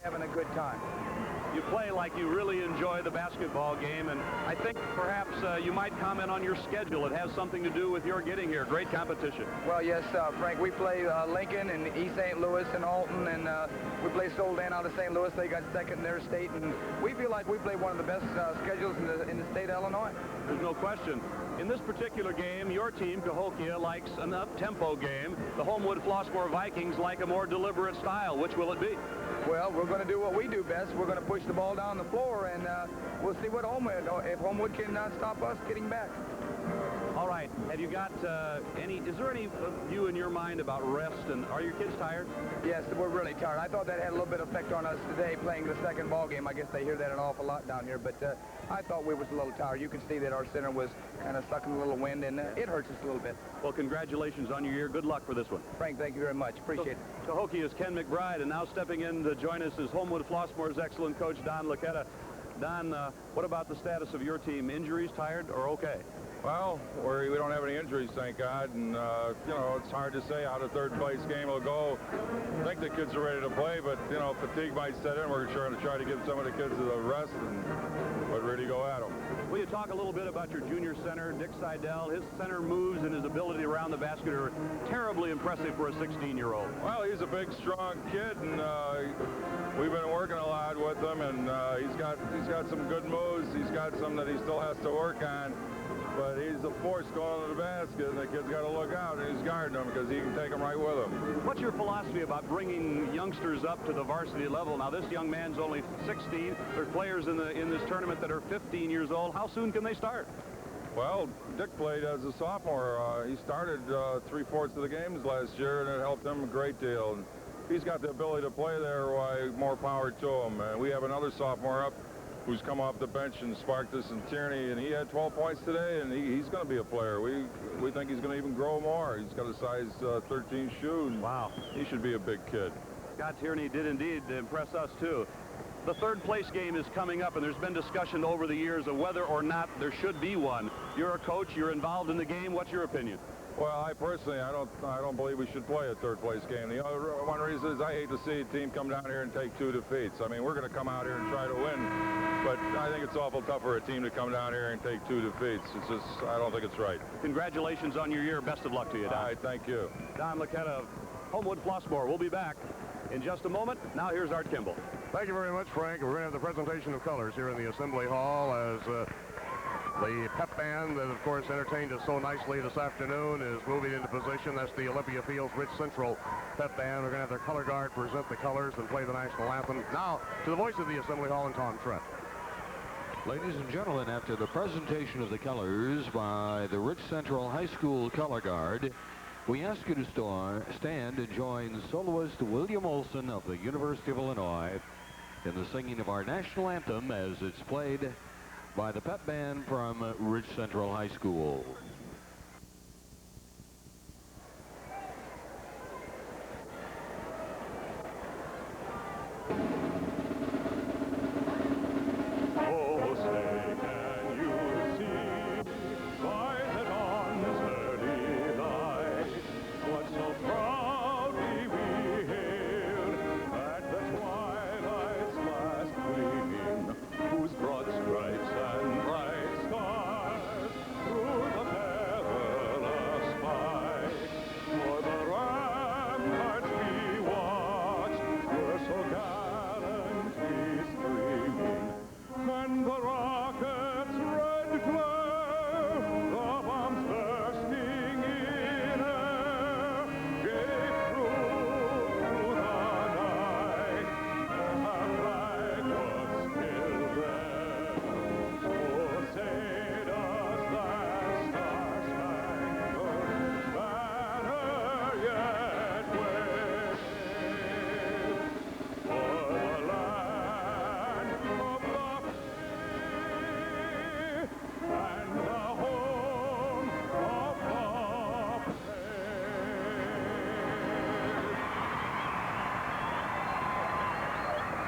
having a good time. You play like you really enjoy the basketball game, and I think perhaps you might comment on your schedule. It has something to do with your getting here. Great competition. Well, yes, Frank, we play Lincoln and East St. Louis and Alton, and we play Soldan out of St. Louis. They got second in their state, and we feel like we play one of the best schedules in the state of Illinois. There's no question. In this particular game, your team, Cahokia, likes an up-tempo game. The Homewood-Flossmoor Vikings like a more deliberate style. Which will it be? Well, we're going to do what we do best. We're going to push the ball down the floor, and we'll see what if Homewood can stop us getting back. All right. Have you got is there any view in your mind about rest, and are your kids tired? Yes, we're really tired. I thought that had a little bit of effect on us today playing the second ball game. I guess they hear that an awful lot down here, but I thought we was a little tired. You can see that our center was kind of sucking a little wind, and it hurts us a little bit. Well, congratulations on your year. Good luck for this one. Frank, thank you very much. Appreciate it. Cahokia's Ken McBride, and now stepping in to join us is Homewood-Flossmoor's excellent coach, Don Laquetta. Don, what about the status of your team? Injuries, tired, or okay? Well, we don't have any injuries, thank God, and, you know, it's hard to say how the third place game will go. I think the kids are ready to play, but, you know, fatigue might set in. We're going to try to give some of the kids a rest but really go at them. Will you talk a little bit about your junior center, Dick Seidel? His center moves and his ability around the basket are terribly impressive for a 16-year-old. Well, he's a big, strong kid, and we've been working a lot with him, and he's got some good moves. He's got some that he still has to work on. But he's a force going to the basket, and the kid's got to look out, and he's guarding them because he can take them right with him. What's your philosophy about bringing youngsters up to the varsity level? Now, this young man's only 16. There's players in this tournament that are 15 years old. How soon can they start? Well, Dick played as a sophomore. He started 3/4 of the games last year, and it helped him a great deal. And he's got the ability to play there. Why, more power to him. And we have another sophomore up who's come off the bench and sparked this in Tierney, and he had 12 points today, and he's going to be a player. We think he's going to even grow more. He's got a size 13 shoe, and wow, he should be a big kid. Scott Tierney did indeed impress us, too. The third place game is coming up, and there's been discussion over the years of whether or not there should be one. You're a coach. You're involved in the game. What's your opinion? Well, I personally, I don't believe we should play a third-place game. The other one reason is I hate to see a team come down here and take 2 defeats. I mean, we're going to come out here and try to win, but I think it's awful tough for a team to come down here and take 2 defeats. It's just, I don't think it's right. Congratulations on your year. Best of luck to you, Don. All right, thank you. Don Laquetta of Homewood-Flossmoor. We'll be back in just a moment. Now here's Art Kimball. Thank you very much, Frank. We're going to have the presentation of colors here in the Assembly Hall as the pep band that, of course, entertained us so nicely this afternoon is moving into position. That's the Olympia Fields Rich Central pep band. We're going to have their color guard present the colors and play the national anthem. Now, to the voice of the Assembly Hall and Tom Trent. Ladies and gentlemen, after the presentation of the colors by the Rich Central High School color guard, we ask you to stand and join soloist William Olson of the University of Illinois in the singing of our national anthem as it's played by the pep band from Ridge Central High School. Oh, say, can you see by the dawn's early light what so proudly we hailed at the twilight's last gleaming, whose broad stripes and bright stars through the perilous fight for the ramparts we watched were so gallantly streaming, and the rocket's red glare, the bombs bursting in air, gave proof through the night that our flag was still there. Oh, say does that star-spangled banner yet wave for the land of the free and the home of the brave?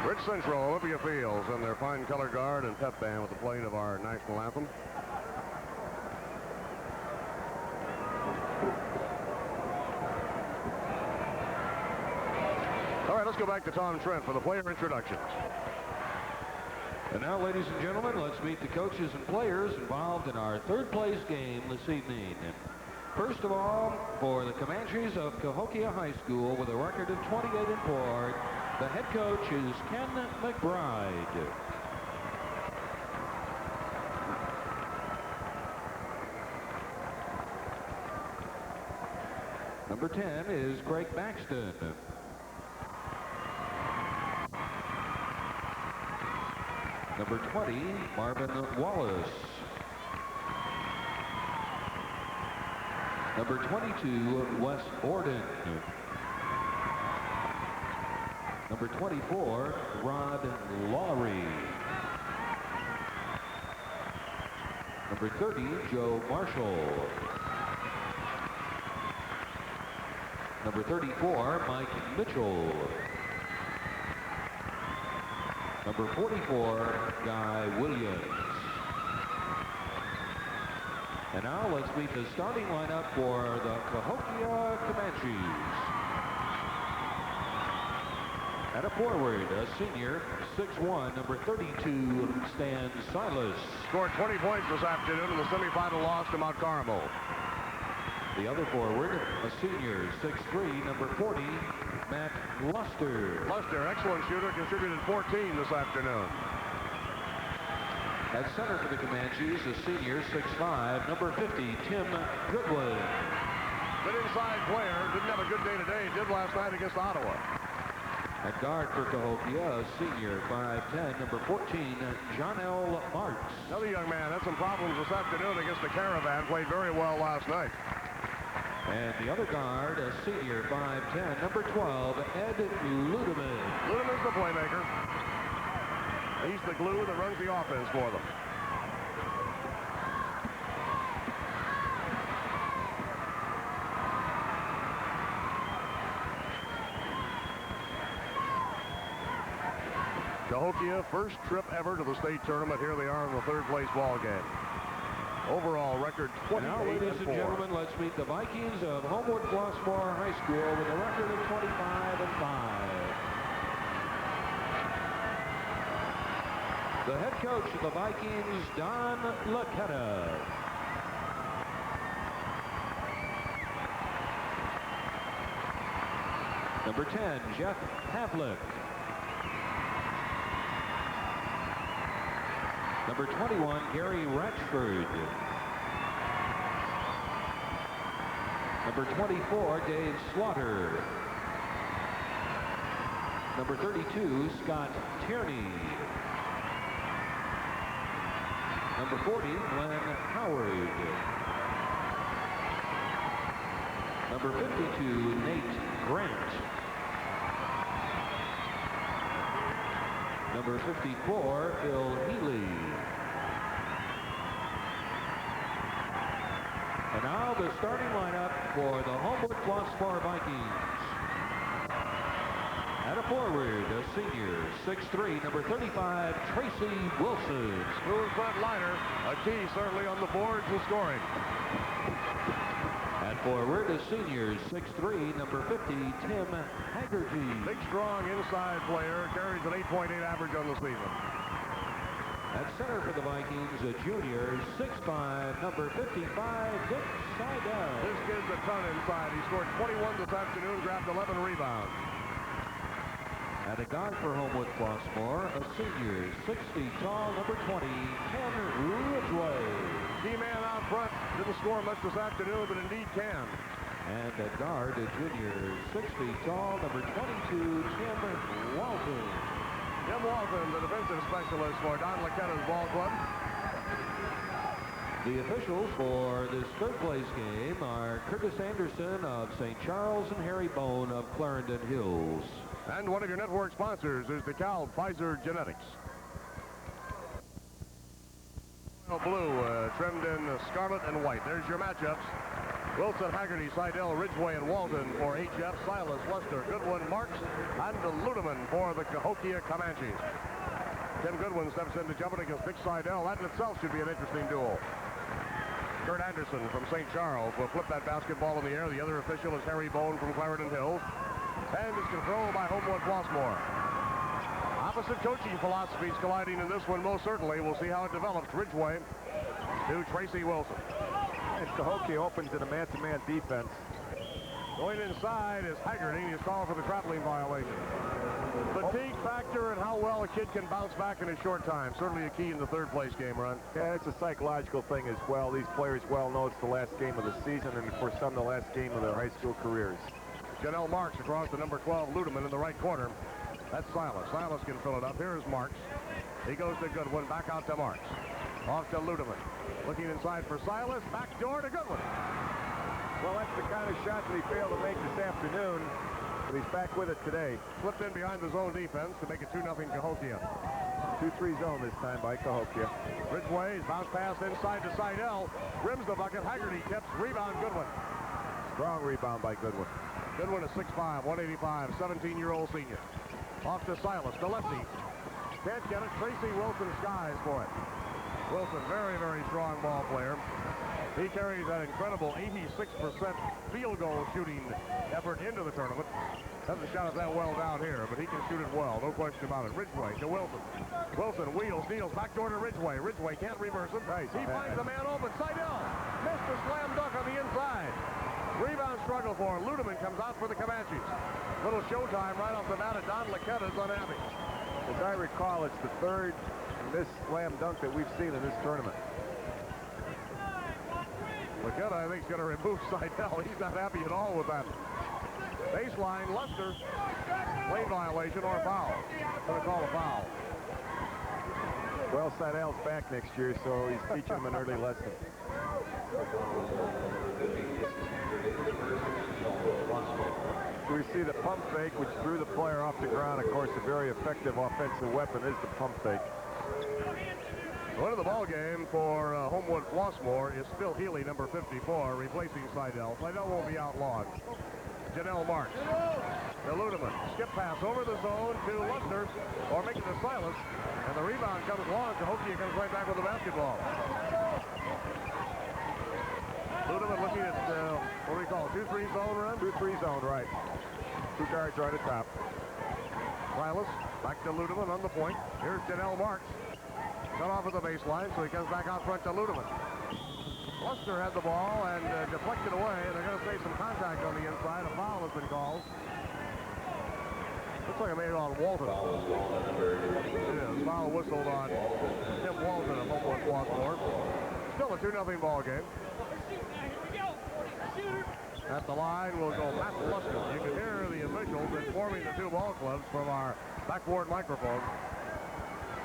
Rich Central, Olympia Fields, and their fine color guard and pep band with the playing of our national anthem. All right, let's go back to Tom Trent for the player introductions. And now, ladies and gentlemen, let's meet the coaches and players involved in our third place game this evening. First of all, for the Comanches of Cahokia High School with a record of 28-4, the head coach is Ken McBride. Number 10 is Craig Baxton. Number 20, Marvin Wallace. Number 22, Wes Orden. Number 24, Rod Lawry. Number 30, Joe Marshall. Number 34, Mike Mitchell. Number 44, Guy Williams. And now let's meet the starting lineup for the Cahokia Comanches. At a forward, a senior, 6'1", number 32, Stan Silas. Scored 20 points this afternoon in the semifinal loss to Mount Carmel. The other forward, a senior, 6'3", number 40, Matt Luster. Luster, excellent shooter, contributed 14 this afternoon. At center for the Comanches, a senior, 6'5", number 50, Tim Goodwin. Good inside player, didn't have a good day today, did last night against Ottawa. At guard for Cahokia, a senior, 5'10", number 14, John L. Marks. Another young man had some problems this afternoon against the Caravan, played very well last night. And the other guard, a senior, 5'10", number 12, Ed Ludeman. Ludeman's the playmaker. He's the glue that runs the offense for them. Cahokia, first trip ever to the state tournament. Here they are in the third place ball game. Overall record 28-4. Now, ladies and gentlemen, let's meet the Vikings of Homewood-Flossmoor High School with a record of 25-5. The head coach of the Vikings, Don Laquetta. Number 10, Jeff Havlick. Number 21, Gary Ratchford. Number 24, Dave Slaughter. Number 32, Scott Tierney. Number 40, Glenn Howard. Number 52, Nate Grant. Number 54, Phil Healy. And now the starting lineup for the Homewood-Flossmoor Vikings. At a forward, a senior, 6'3", number 35, Tracy Wilson. Smooth front liner, a key certainly on the boards and scoring. At forward, a senior, 6'3", number 50, Tim Haggerty. Big, strong inside player, carries an 8.8 average on the season. At center for the Vikings, a junior, 6'5", number 55, Dick Seidel. This kid's a ton inside. He scored 21 this afternoon, grabbed 11 rebounds. At a guard for Homewood-Flossmoor, a senior, 6 feet tall, number 20, Ken Ridgway. Key man out front, didn't score much this afternoon, but indeed can. And at guard, a junior, 6 feet tall, number 22, Tim Walton. Jim Walton, the defensive specialist for Don Laquetta's ball club. The officials for this third place game are Curtis Anderson of St. Charles and Harry Bone of Clarendon Hills. And one of your network sponsors is DeKalb Pfizer Genetics. Blue, trimmed in scarlet and white. There's your matchups. Wilson, Haggerty, Seidel, Ridgway, and Walton for HF, Silas, Luster, Goodwin, Marks, and Ludeman for the Cahokia Comanches. Tim Goodwin steps in to jump it against Dick Seidel. That in itself should be an interesting duel. Kurt Anderson from St. Charles will flip that basketball in the air. The other official is Harry Bone from Clarendon Hills. and is controlled by Homewood-Flossmoor. Opposite coaching philosophies colliding in this one, most certainly. We'll see how it develops. Ridgeway to Tracy Wilson. And Cahokia opens in a man-to-man defense. Going inside is Haggerty. He's called for the traveling violation. Fatigue factor and how well a kid can bounce back in a short time. Certainly a key in the third place game, Ron. Yeah, it's a psychological thing as well. These players well know it's the last game of the season, and for some, the last game of their high school careers. Janelle Marks across the number 12 Ludeman in the right corner. That's Silas. Silas can fill it up. Here is Marks. He goes to Goodwin. Back out to Marks. Off to Ludeman. Looking inside for Silas. Back door to Goodwin. Well, that's the kind of shot that he failed to make this afternoon, but he's back with it today. Slipped in behind the zone defense to make it 2-0 Cahokia. 2-3 zone this time by Cahokia. Ridgeway's bounce pass inside to Seidel. Rims the bucket. Haggerty tips. Rebound Goodwin. Strong rebound by Goodwin. Goodwin is 6'5", 185, 17-year-old senior. Off to Silas, the lefty. Can't get it. Tracy Wilson skies for it. Wilson, very, very strong ball player. He carries that incredible 86% field goal shooting effort into the tournament. Doesn't shot it that well down here, but he can shoot it well, no question about it. Ridgeway to Wilson. Wilson wheels, deals, backdoor to Ridgeway. Ridgeway can't reverse it. Nice. He finds the man open. Seidel missed a slam dunk on the inside. Rebound struggle for him. Ludeman comes out for the Comanches. Little showtime right off the bat. Don Laquette is unhappy. As I recall, it's the third missed slam dunk that we've seen in this tournament. Laquette, I think, is going to remove Seidel. He's not happy at all with that. Baseline, Luster. Lane violation or foul. Going to call a foul. Well, Seidel's back next year, so he's teaching him an early lesson. We see the pump fake, which threw the player off the ground. Of course, a very effective offensive weapon is the pump fake. One of the ball game for Homewood-Flossmoor is Phil Healy, number 54, replacing Seidel. Seidel won't be out long. Janelle Marks. To Ludeman. Skip pass over the zone to Luster, or make it to Silas. And the rebound comes long. Cahokia comes right back with the basketball. Ludeman looking at, what do we call it, 2-3 zone run? 2-3 zone, right. Two guards right at top. Silas back to Ludeman on the point. Here's Janelle Marks. Cut off at the baseline, so he comes back out front to Ludeman. Luster had the ball and deflected away. They're going to say some contact on the inside. A foul has been called. Looks like it made it on Walton. It is. Foul whistled on Tim Walton of Homewood-Flossmoor. Still a 2-0 ball game. At the line will go Matt Luster. You can hear the officials informing the two ball clubs from our backboard microphone.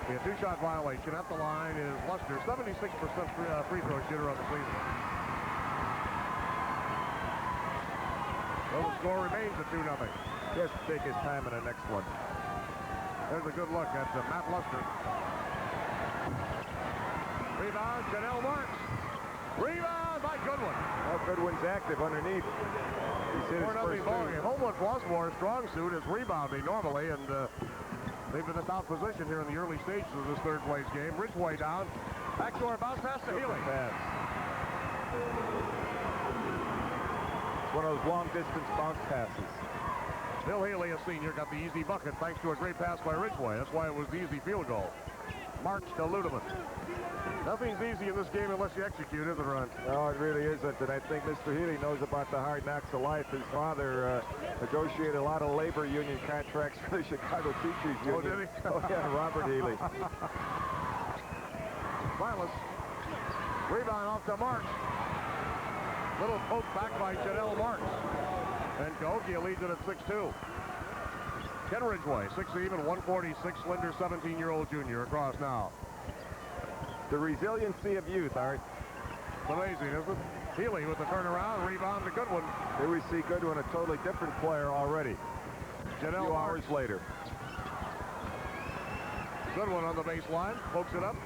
A two-shot violation. At the line is Luster, 76% free throw shooter of the season. So the score remains at 2-0. Just take his time in the next one. There's a good look at Matt Luster. Rebound, Janelle Marks. Rebound by Goodwin. Well, Goodwin's active underneath. He's hit his first ball two. game. Homewood-Flossmoor's strong suit is rebounding normally, and they've been in out position here in the early stages of this third place game. Ridgeway down. Backdoor bounce pass to Healy. Pass. It's one of those long-distance bounce passes. Bill Healy, a senior, got the easy bucket thanks to a great pass by Ridgeway. That's why it was the easy field goal. Marks to Ludeman. Nothing's easy in this game unless you execute, is it, Ron? No, it really isn't, and I think Mr. Healy knows about the hard knocks of life. His father negotiated a lot of labor union contracts for the Chicago Teachers Union. Oh, did he? Oh, yeah, Robert Healy. Silas. Rebound off to Marks. Little poke back by Janelle Marks. And Cahokia leads it at 6-2. Ken Ridgeway, 6'even", 146, slender, 17-year-old junior across now. The resiliency of youth, Art. It's amazing, isn't it? Healy with the turnaround, rebound to Goodwin. Here we see Goodwin, a totally different player already. Janelle a few hours later. Goodwin on the baseline, pokes it up.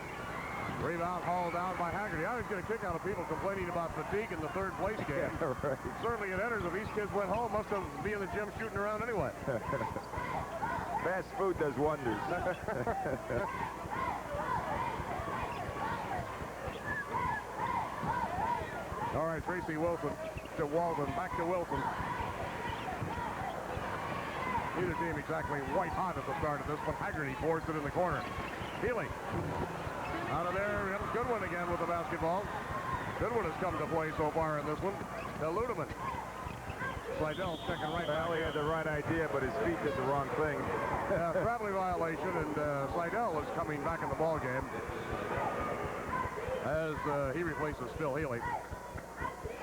Rebound hauled down by Haggerty. I was going to kick out of people complaining about fatigue in the third place game. Yeah, right. Certainly it enters. If these kids went home, must have been in the gym shooting around anyway. Fast food does wonders. All right, Tracy Wilson to Walton, back to Wilson. Neither team exactly white hot at the start of this, but Haggerty pours it in the corner. Healy out of there. Goodwin again with the basketball. Goodwin has come to play so far in this one. To Ludeman. Slidell checking right back. Well, he had the right idea, but his feet did the wrong thing. Traveling violation, and Slidell is coming back in the ball game as he replaces Phil Healy.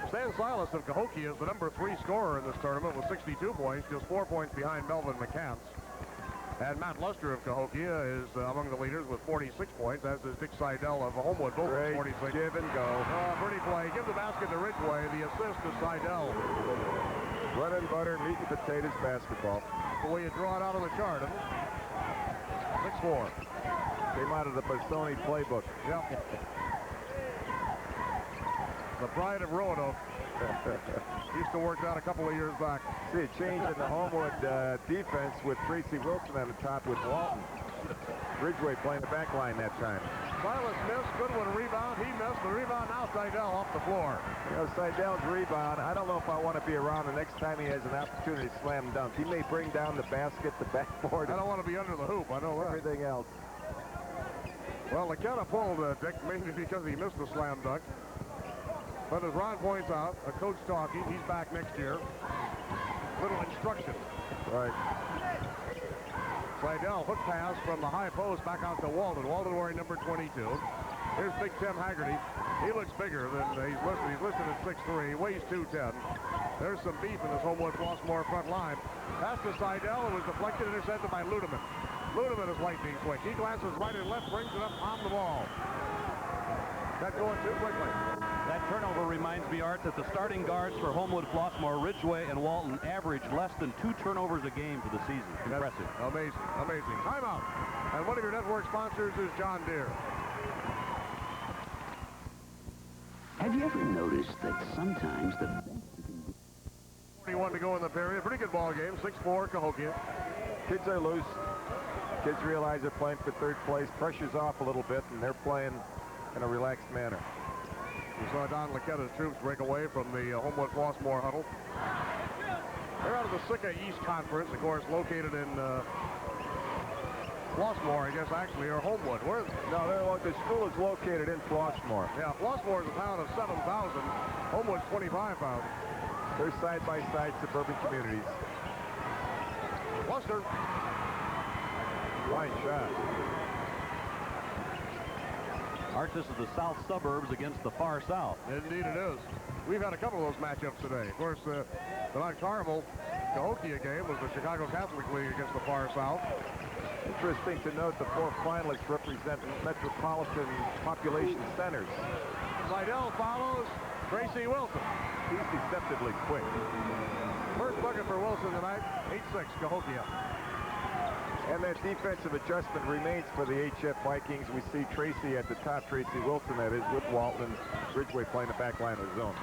Stan Silas of Cahokia is the #3 scorer in this tournament with 62 points, just 4 points behind Melvin McCants. And Matt Luster of Cahokia is among the leaders with 46 points, as is Dick Seidel of Homewood, both with 46. Give and go. Pretty play. Give the basket to Ridgway. The assist to Seidel. Bread and butter, meat and potatoes basketball. The way you draw it out on the chart, isn't it? 6-4. Came out of the Bassoni playbook. Yep. The pride of Roanoke. Used to work out a couple of years back. See a change in the Homewood defense with Tracy Wilson on the top with Walton. Ridgway playing the back line that time. Silas missed. Goodwin rebound. He missed. The rebound now Seidel off the floor. You know, Seidel's rebound, I don't know if I want to be around the next time he has an opportunity to slam dunk. He may bring down the basket, the backboard. I don't want to be under the hoop. I know that. Everything else. Well, McKenna pulled Dick mainly because he missed the slam dunk. But as Ron points out, a coach talking, he's back next year. Little instruction. Right. Seidel hook pass from the high post back out to Walden. Walden wearing number 22. Here's Big Tim Haggerty. He looks bigger than he's listed. He's listed at 6'3", weighs 210. There's some beef in this Homewood Flossmoor front line. Pass to Seidel. It was deflected, intercepted by Ludeman. Ludeman is lightning quick. He glances right and left, brings it up on the ball. That's going too quickly. That turnover reminds me, Art, that the starting guards for Homewood Flossmoor, Ridgway and Walton, average less than 2 turnovers a game for the season. Impressive. Amazing, amazing. Timeout. And one of your network sponsors is John Deere. Have you ever noticed that sometimes the best you can do... 41 to go in the period. Pretty good ball game. 6-4 Cahokia. Kids are loose. Kids realize they're playing for third place. Pressure's off a little bit, and they're playing in a relaxed manner. We saw Don Laquetta's troops break away from the Homewood Flossmoor huddle. They're out of the SICA East Conference, of course, located in Flossmoor, I guess, actually, or Homewood. Where is it? No, the school is located in Flossmoor. Yeah, Flossmoor is a town of 7,000. Homewood's 25,000. They're side-by-side suburban communities. Luster. Fine shot. Art, this is the south suburbs against the far south. Indeed it is. We've had a couple of those matchups today. Of course, the non-Carmel Cahokia game was the Chicago Catholic League against the far south. Interesting to note the 4 finalists represent metropolitan population centers. Seidel follows Tracy Wilson. He's deceptively quick. First bucket for Wilson tonight, 8-6 Cahokia. And that defensive adjustment remains for the HF Vikings. We see Tracy at the top, Tracy Wilson, that is, with Walton. Ridgway playing the back line of the zone.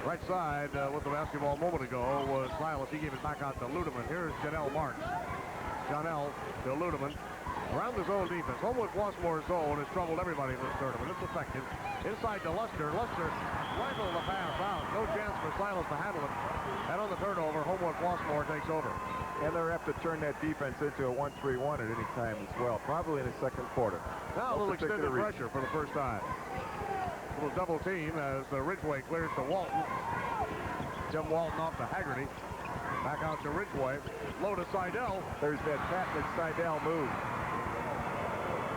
Right side with the basketball a moment ago was Silas. He gave it back out to Ludeman. Here's Janelle Marks. Janelle to Ludeman. Around the zone defense. Homewood Flossmoor zone has troubled everybody in this tournament. It's effective. Inside to Luster. Luster rifled the pass out. No chance for Silas to handle it. And on the turnover, Homewood Flossmoor takes over. And they'll have to turn that defense into a 1-3-1 at any time as well, probably in the second quarter. Now a little extended pressure for the first time. A little double team as Ridgway clears to Walton. Jim Walton off to Haggerty. Back out to Ridgway. Low to Seidel. There's that Patrick Seidel move.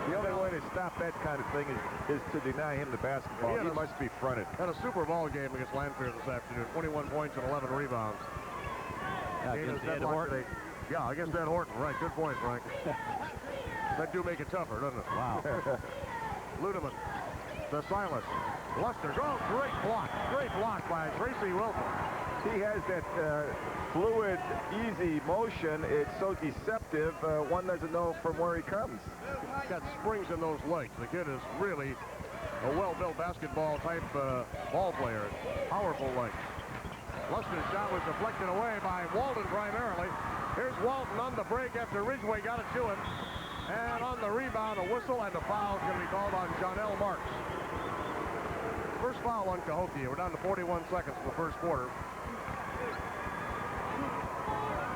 The only way to stop that kind of thing is to deny him the basketball. He must be fronted. Had a super ball game against Lanphier this afternoon. 21 points and 11 rebounds. Against Ed Horton. Yeah, against Ed Horton. Right, good point, Frank. That do make it tougher, doesn't it? Wow. Ludeman to Silas. Luster. Oh, great block by Tracy Wilson. He has that fluid, easy motion. It's so deceptive, one doesn't know from where he comes. He's got springs in those legs. The kid is really a well-built basketball type ball player. Powerful legs. Luster's shot was deflected away by Walton primarily. Here's Walton on the break after Ridgway got it to him. And on the rebound, a whistle and a foul is going to be called on Janelle Marks. First foul on Cahokia. We're down to 41 seconds in the first quarter.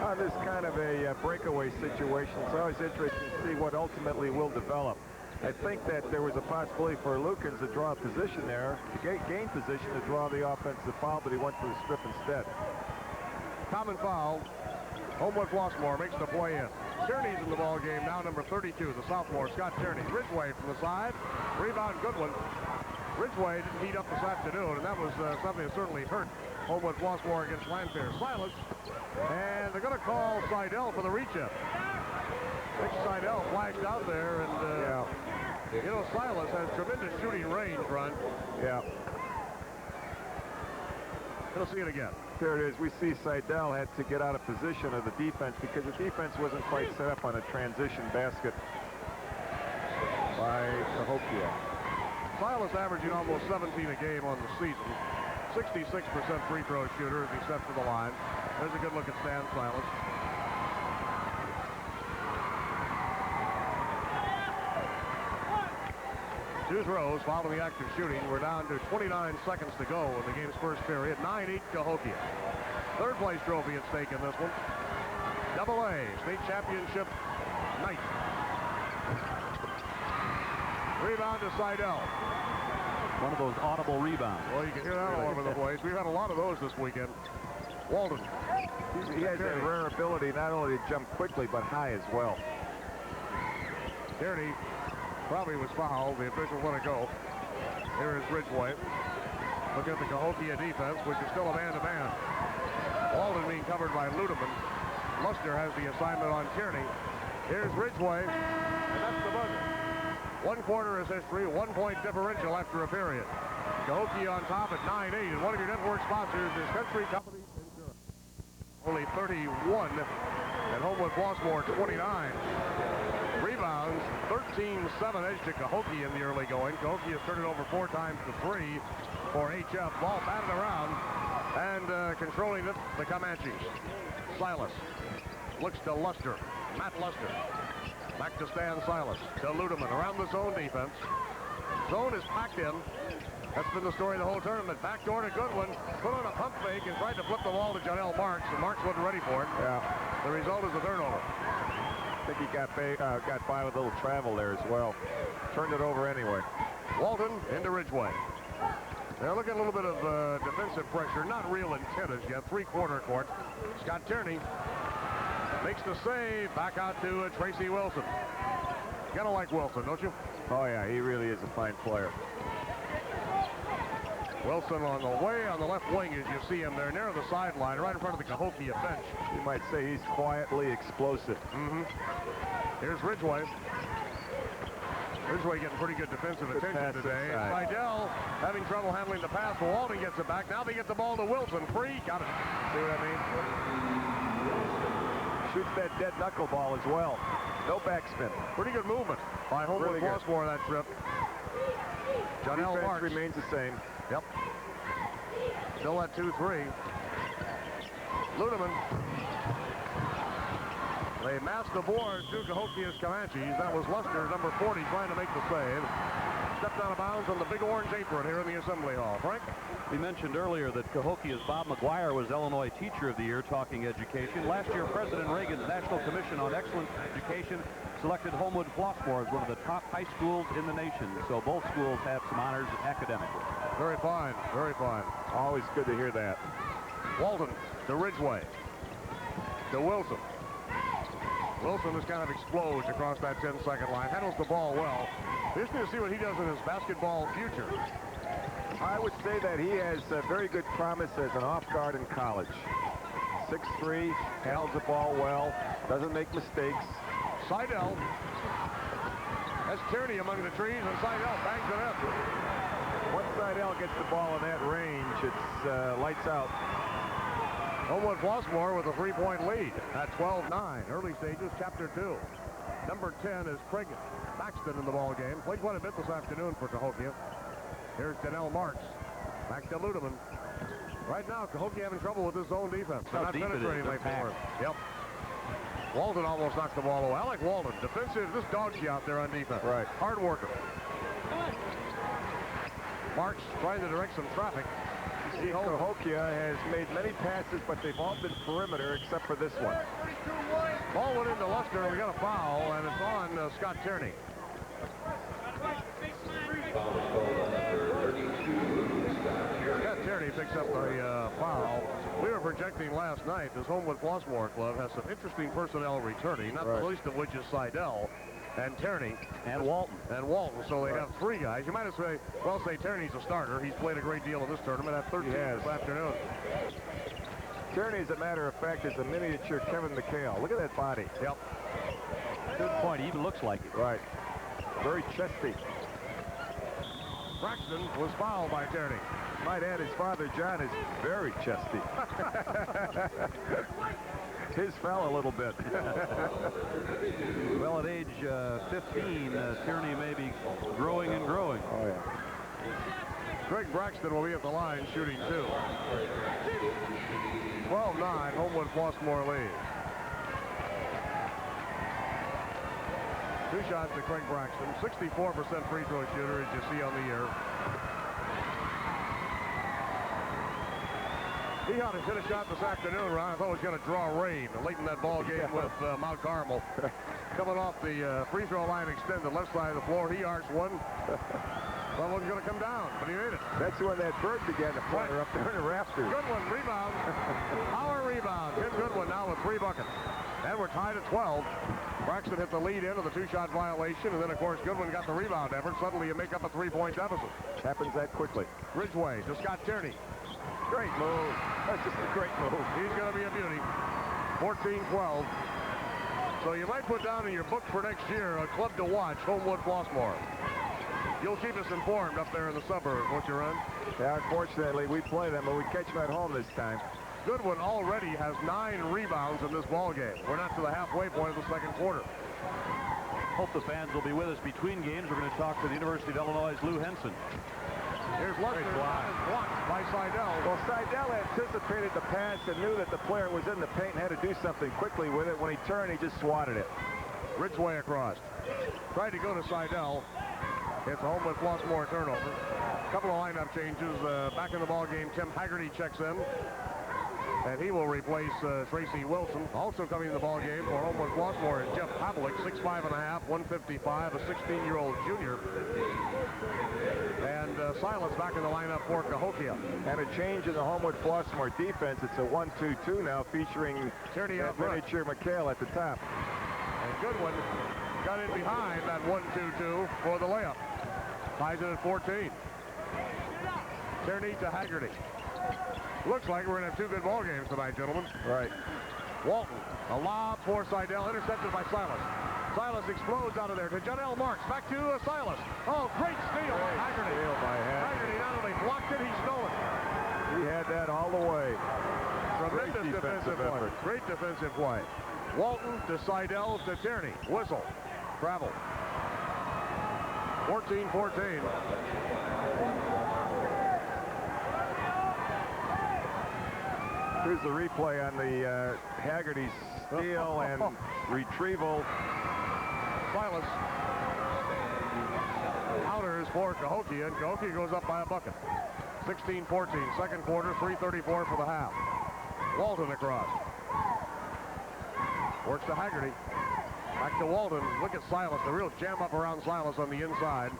On this kind of a breakaway situation, it's always interesting to see what ultimately will develop. I think that there was a possibility for Lukens to draw a position there, to gain position to draw the offensive foul, but he went for the strip instead. Common foul. Homewood-Flossmoor makes the play in. Tierney's in the ball game now, number 32, the sophomore, Scott Tierney. Ridgway from the side. Rebound, Goodwin. Ridgway didn't heat up this afternoon, and that was something that certainly hurt Homewood-Flossmoor against Lanphier. Silas, and they're going to call Seidel for the reach-in. Mitch Seidel flashed out there, and you know, Silas has tremendous shooting range, Ron. Yeah. We'll see it again. There it is. We see Seidel had to get out of position of the defense because the defense wasn't quite set up on a transition basket by Cahokia. Silas averaging almost 17 a game on the season. 66% free throw shooter as he steps to the line. There's a good look at Stan Silas. Two throws following the active shooting. We're down to 29 seconds to go in the game's first period. 9-8 Cahokia. Third place trophy at stake in this one. AA state championship night. Rebound to Seidel. One of those audible rebounds. Well, you can hear that all over the place. We've had a lot of those this weekend. Walden. He has that rare ability not only to jump quickly, but high as well. Tierney probably was fouled. The official let it go. Here is Ridgway. Look at the Cahokia defense, which is still a man-to-man. Walden being covered by Ludeman. Luster has the assignment on Tierney. Here's Ridgway, and that's the buzzer. 1 quarter is history, 1 point differential after a period. Cahokia on top at 9-8, and one of your network sponsors is Country Company Insurance. Only 31, and Homewood-Flossmoor 29. Rebounds, 13-7 edge to Cahokia in the early going. Cahokia has turned it over 4 times to 3 for HF. Ball batted around, and controlling it, the Comanches. Silas looks to Luster, Matt Luster. Back to Stan Silas, to Ludeman, around the zone defense. Zone is packed in. That's been the story the whole tournament. Backdoor to Goodwin, put on a pump fake and tried to flip the ball to Janelle Marks, and Marks wasn't ready for it. Yeah. The result is a turnover. I think he got by with a little travel there as well. Turned it over anyway. Walton into Ridgway. They're looking at a little bit of defensive pressure, not real intent as yet. 3-quarter court. Scott Tierney makes the save. Back out to Tracy Wilson. You gotta like Wilson, don't you? Oh yeah, he really is a fine player. Wilson on the way on the left wing as you see him there near the sideline, right in front of the Cahokia bench. You might say he's quietly explosive. Here's Ridgway. Ridgway getting pretty good defensive attention today. Seidel having trouble handling the pass. Walden gets it back. Now they get the ball to Wilson. Free. Got it. See what I mean? Shoots that dead knuckleball as well. No backspin. Pretty good movement by Homewood-Flossmoor that trip. Janelle Marks remains the same. Yep. Still at 2-3. Ludeman. They masked the board to Cahokia's Comanches. That was Luster, number 40, trying to make the save. Stepped out of bounds on the big orange apron here in the Assembly Hall. Frank? We mentioned earlier that Cahokia's Bob McGuire was Illinois Teacher of the Year talking education. Last year, President Reagan's National Commission on Excellent Education selected Homewood-Flossmoor as one of the top high schools in the nation. So both schools have some honors academically. Very fine, very fine. Always good to hear that. Walton to Ridgway. To Wilson. Wilson just kind of explodes across that 10-second line. Handles the ball well. Interesting to see what he does in his basketball future. I would say that he has a very good promise as an off-guard in college. 6'3", handles the ball well, doesn't make mistakes. Seidel. That's Tierney among the trees, and Seidel bangs it up. Once Seidel gets the ball in that range, it's lights out. Homewood-Flossmoor with a 3-point lead at 12-9. Early stages, Chapter 2. Number 10 is Craig Baxton in the ball game. Played quite a bit this afternoon for Cahokia. Here's Janelle Marks. Back to Ludeman. Right now, Cahokia having trouble with his zone defense. They're not penetrating like before. Yep. Walden almost knocked the ball away. I like Walden. Defensive, this dog's out there on defense. Right. Hard worker. Marks trying to direct some traffic. Cahokia has made many passes, but they've all been perimeter except for this one. Ball went into Lester. We got a foul, and it's on Scott Tierney. Scott Tierney picks up the foul. We were projecting last night this Homewood-Flossmoor club has some interesting personnel returning, not the least of which is Seidel and Tierney And Walton. So they have three guys. You might as well say Tierney's a starter. He's played a great deal in this tournament. At 13 this afternoon. Tierney, as a matter of fact, is a miniature Kevin McHale. Look at that body. Yep. Good point. He even looks like it. Right. Very chesty. Braxton was fouled by Tierney. Might add, his father, John, is very chesty. His fell a little bit. Well, at age 15, Tierney may be growing and growing. Oh, yeah. Greg Braxton will be at the line shooting 2. 12-9, Homewood-Flossmoor lead. 2 shots to Craig Braxton. 64% free throw shooter, as you see on the year. He ought to hit a shot this afternoon, Ron. I thought he was going to draw rain late in that ball game with Mount Carmel. Coming off the free throw line extended left side of the floor. He arcs one. Well, wasn't going to come down, but he made it. That's when that bird began to flutter up there in the rafters. Goodwin, rebound. Power rebound. Tim Goodwin now with 3 buckets. And we're tied at 12. Braxton hit the lead in of the 2-shot violation, and then, of course, Goodwin got the rebound effort. Suddenly you make up a 3-point deficit. Happens that quickly. Ridgeway to Scott Tierney. Great move. That's just a great move. He's going to be a beauty. 14-12. So you might put down in your book for next year a club to watch, Homewood-Flossmoor. You'll keep us informed up there in the suburbs, won't you, Ron? Yeah, unfortunately, we play them, but we catch them at home this time. Goodwin already has 9 rebounds in this ball game. We're not to the halfway point of the second quarter. Hope the fans will be with us between games. We're going to talk to the University of Illinois' Lou Henson. Here's Lester, blocked by Seidel. Well, Seidel anticipated the pass and knew that the player was in the paint and had to do something quickly with it. When he turned, he just swatted it. Ridgeway across. Tried to go to Seidel. It's a Homewood-Flossmoor turnover. A couple of lineup changes. Back in the ball game, Tim Haggerty checks in. And he will replace Tracy Wilson. Also coming in the ball game for Homewood-Flossmoor is Jeff Pavlik, 6'5.5", 155, a 16-year-old junior. And Silas back in the lineup for Cahokia. And a change in the Homewood-Flossmoor defense. It's a 1-2-2 now, featuring Tierney that miniature McHale at the top. And Goodwin got in behind that 1-2-2 for the layup. Ties it at 14. Tierney to Haggerty. Looks like we're going to have 2 good ball games tonight, gentlemen. Right. Walton, a lob for Seidel, intercepted by Silas. Silas explodes out of there to Janelle Marks. Back to Silas. Oh, great steal by Haggerty. Steal by Haggerty not only blocked it, he stole it. He had that all the way. Tremendous defensive play. Great defensive play. Walton to Seidel to Tierney. Whistle. Travel. 14-14. Here's the replay on the Haggerty steal and retrieval. Silas outers for Cahokia, and Cahokia goes up by a bucket. 16-14, second quarter, 3:34 for the half. Walton across. Works to Haggerty. Back to Walton. Look at Silas, the real jam up around Silas on the inside.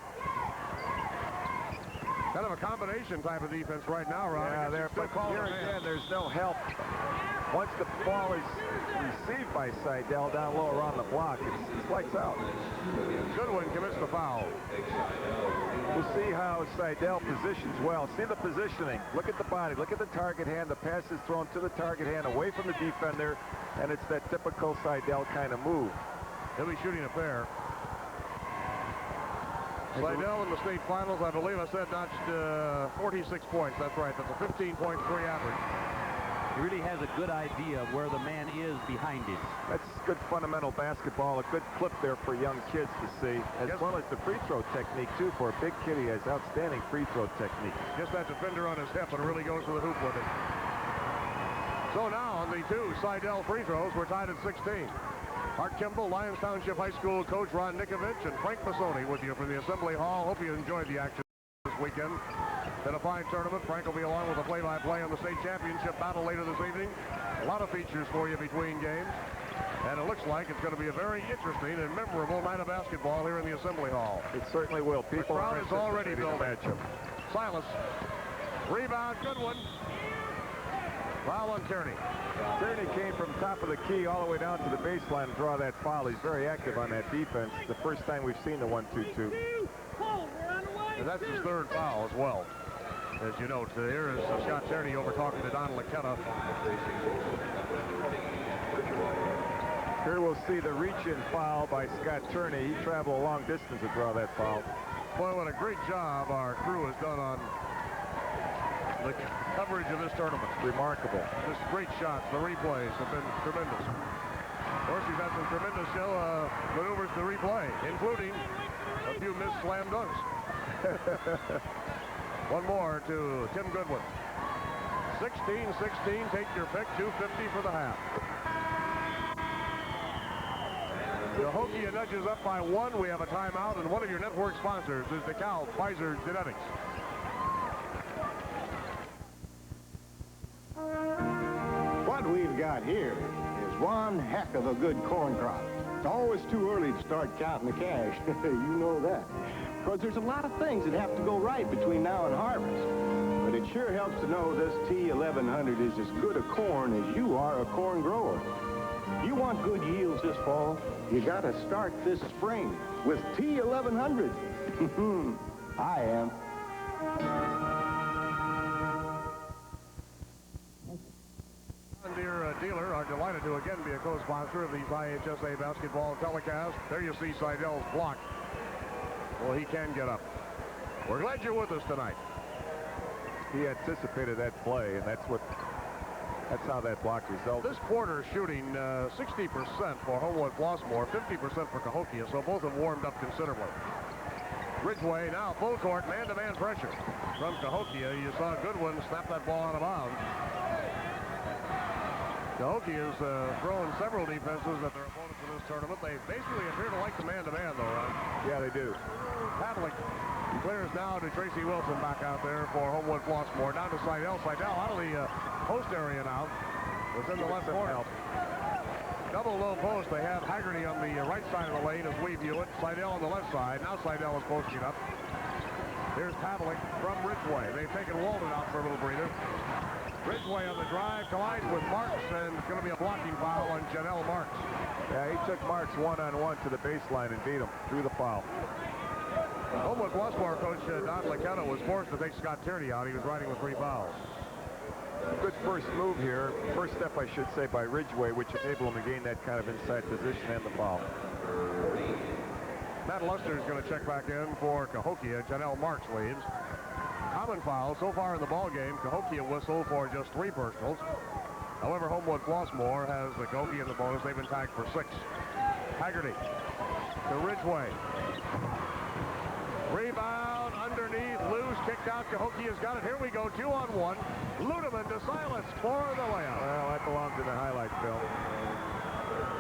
Kind of a combination type of defense right now, Ron. Yeah, but here again, there's no help. Once the ball is received by Seidel down low around the block, it's lights out. Goodwin commits the foul. We'll see how Seidel positions well. See the positioning. Look at the body. Look at the target hand. The pass is thrown to the target hand, away from the defender, and it's that typical Seidel kind of move. He'll be shooting a pair. Seidel in the state finals, I believe I said, notched 46 points. That's right. That's a 15.3 average. He really has a good idea of where the man is behind him. That's good fundamental basketball, a good clip there for young kids to see, as well as the free throw technique, too. For a big kid, he has outstanding free throw technique. Just that defender on his hip and really goes to the hoop with it. So now on the 2 Seidel free throws, we're tied at 16. Art Kimball, Lyons Township High School coach Ron Nikovich, and Frank Pisoni with you from the Assembly Hall. Hope you enjoyed the action this weekend. been a fine tournament. Frank will be along with the play-by-play on the state championship battle later this evening. A lot of features for you between games. And it looks like it's going to be a very interesting and memorable night of basketball here in the Assembly Hall. It certainly will. People the crowd is already built. Silas. Rebound, good one. Foul on Tierney. Tierney came from top of the key all the way down to the baseline to draw that foul. He's very active on that defense. The first time we've seen the 1-2-2. And that's his third foul as well. As you note, here is Scott Tierney over talking to Don LaKenna. Here we'll see the reach-in foul by Scott Tierney. He traveled a long distance to draw that foul. Boy, what a great job our crew has done on the coverage of this tournament. Remarkable. Just great shots. The replays have been tremendous. Of course, we've had some tremendous maneuvers to replay, including a few missed slam dunks. One more to Tim Goodwin. 16-16, take your pick, 2:50 for the half. Cahokia nudges up by 1. We have a timeout, and one of your network sponsors is DeKalb Pfizer Genetics. What we've got here is one heck of a good corn crop. It's always too early to start counting the cash. You know that. Because there's a lot of things that have to go right between now and harvest. But it sure helps to know this T1100 is as good a corn as you are a corn grower. You want good yields this fall, you got to start this spring with T1100. I am. John Deere dealer are delighted to again be a co-sponsor of these IHSA basketball telecasts. There you see Seidel's block. Well, he can get up. We're glad you're with us tonight. He anticipated that play, and that's how that block resulted. This quarter shooting 60% for Homewood-Flossmoor, 50% for Cahokia, so both have warmed up considerably. Ridgway now full court, man-to-man pressure from Cahokia. You saw Goodwin snap that ball out of bounds. Cahokia has thrown several defenses at their opponents in this tournament. They basically appear to like the man-to-man, though, Ron. Yeah, they do. Pavlik clears now to Tracy Wilson back out there for Homewood-Flossmoor. Down to Seidel. Seidel out of the post area now. Within the left corner. Double low post. They have Haggerty on the right side of the lane as we view it. Seidel on the left side. Now Seidel is posting up. Here's Pavlik from Ridgway. They've taken Walden out for a little breather. Ridgway on the drive, collides with Marks, and it's going to be a blocking foul on Janelle Marks. Yeah, he took Marks one-on-one to the baseline and beat him through the foul. Homewood-Flossmoor coach Don LaKenna was forced to take Scott Tierney out. He was riding with 3 fouls. Good first move here. First step, I should say, by Ridgway, which enabled him to gain that kind of inside position and the foul. Matt Luster is going to check back in for Cahokia. Janelle Marks leaves. Common foul so far in the ball game. Cahokia whistled for just 3 personals. However, Homewood-Flossmoor has the Cahokia in the bonus. They've been tagged for 6. Haggerty to Ridgway. Rebound underneath, loose, kicked out. Cahokia's got it. Here we go, 2-on-1. Ludeman to Silas for the layup. Well, that belongs in the highlights, Bill.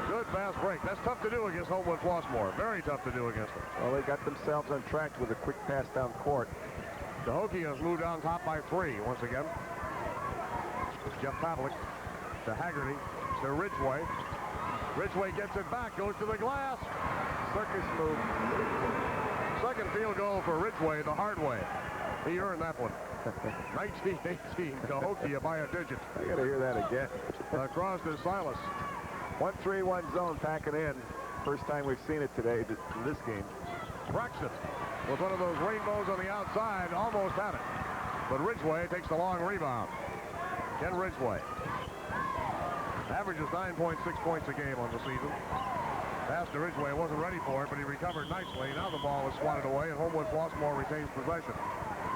Good fast break. That's tough to do against Homewood-Flossmoor. Very tough to do against them. Well, they got themselves on track with a quick pass down court. Cahokia has moved down top by 3 once again. Jeff Pavlik to Haggerty to Ridgway. Ridgway gets it back, goes to the glass. Circus move. Second field goal for Ridgway the hard way. He earned that one. 19-18, Cahokia by a digit. I got to hear that again. Across to Silas. 1-3-1 zone packing in. First time we've seen it today in this game. Braxton with one of those rainbows on the outside, almost had it. But Ridgway takes the long rebound. Ken Ridgway averages 9.6 points a game on the season. Pass to Ridgway, wasn't ready for it, but he recovered nicely. Now the ball is swatted away, and Homewood-Flossmoor retains possession.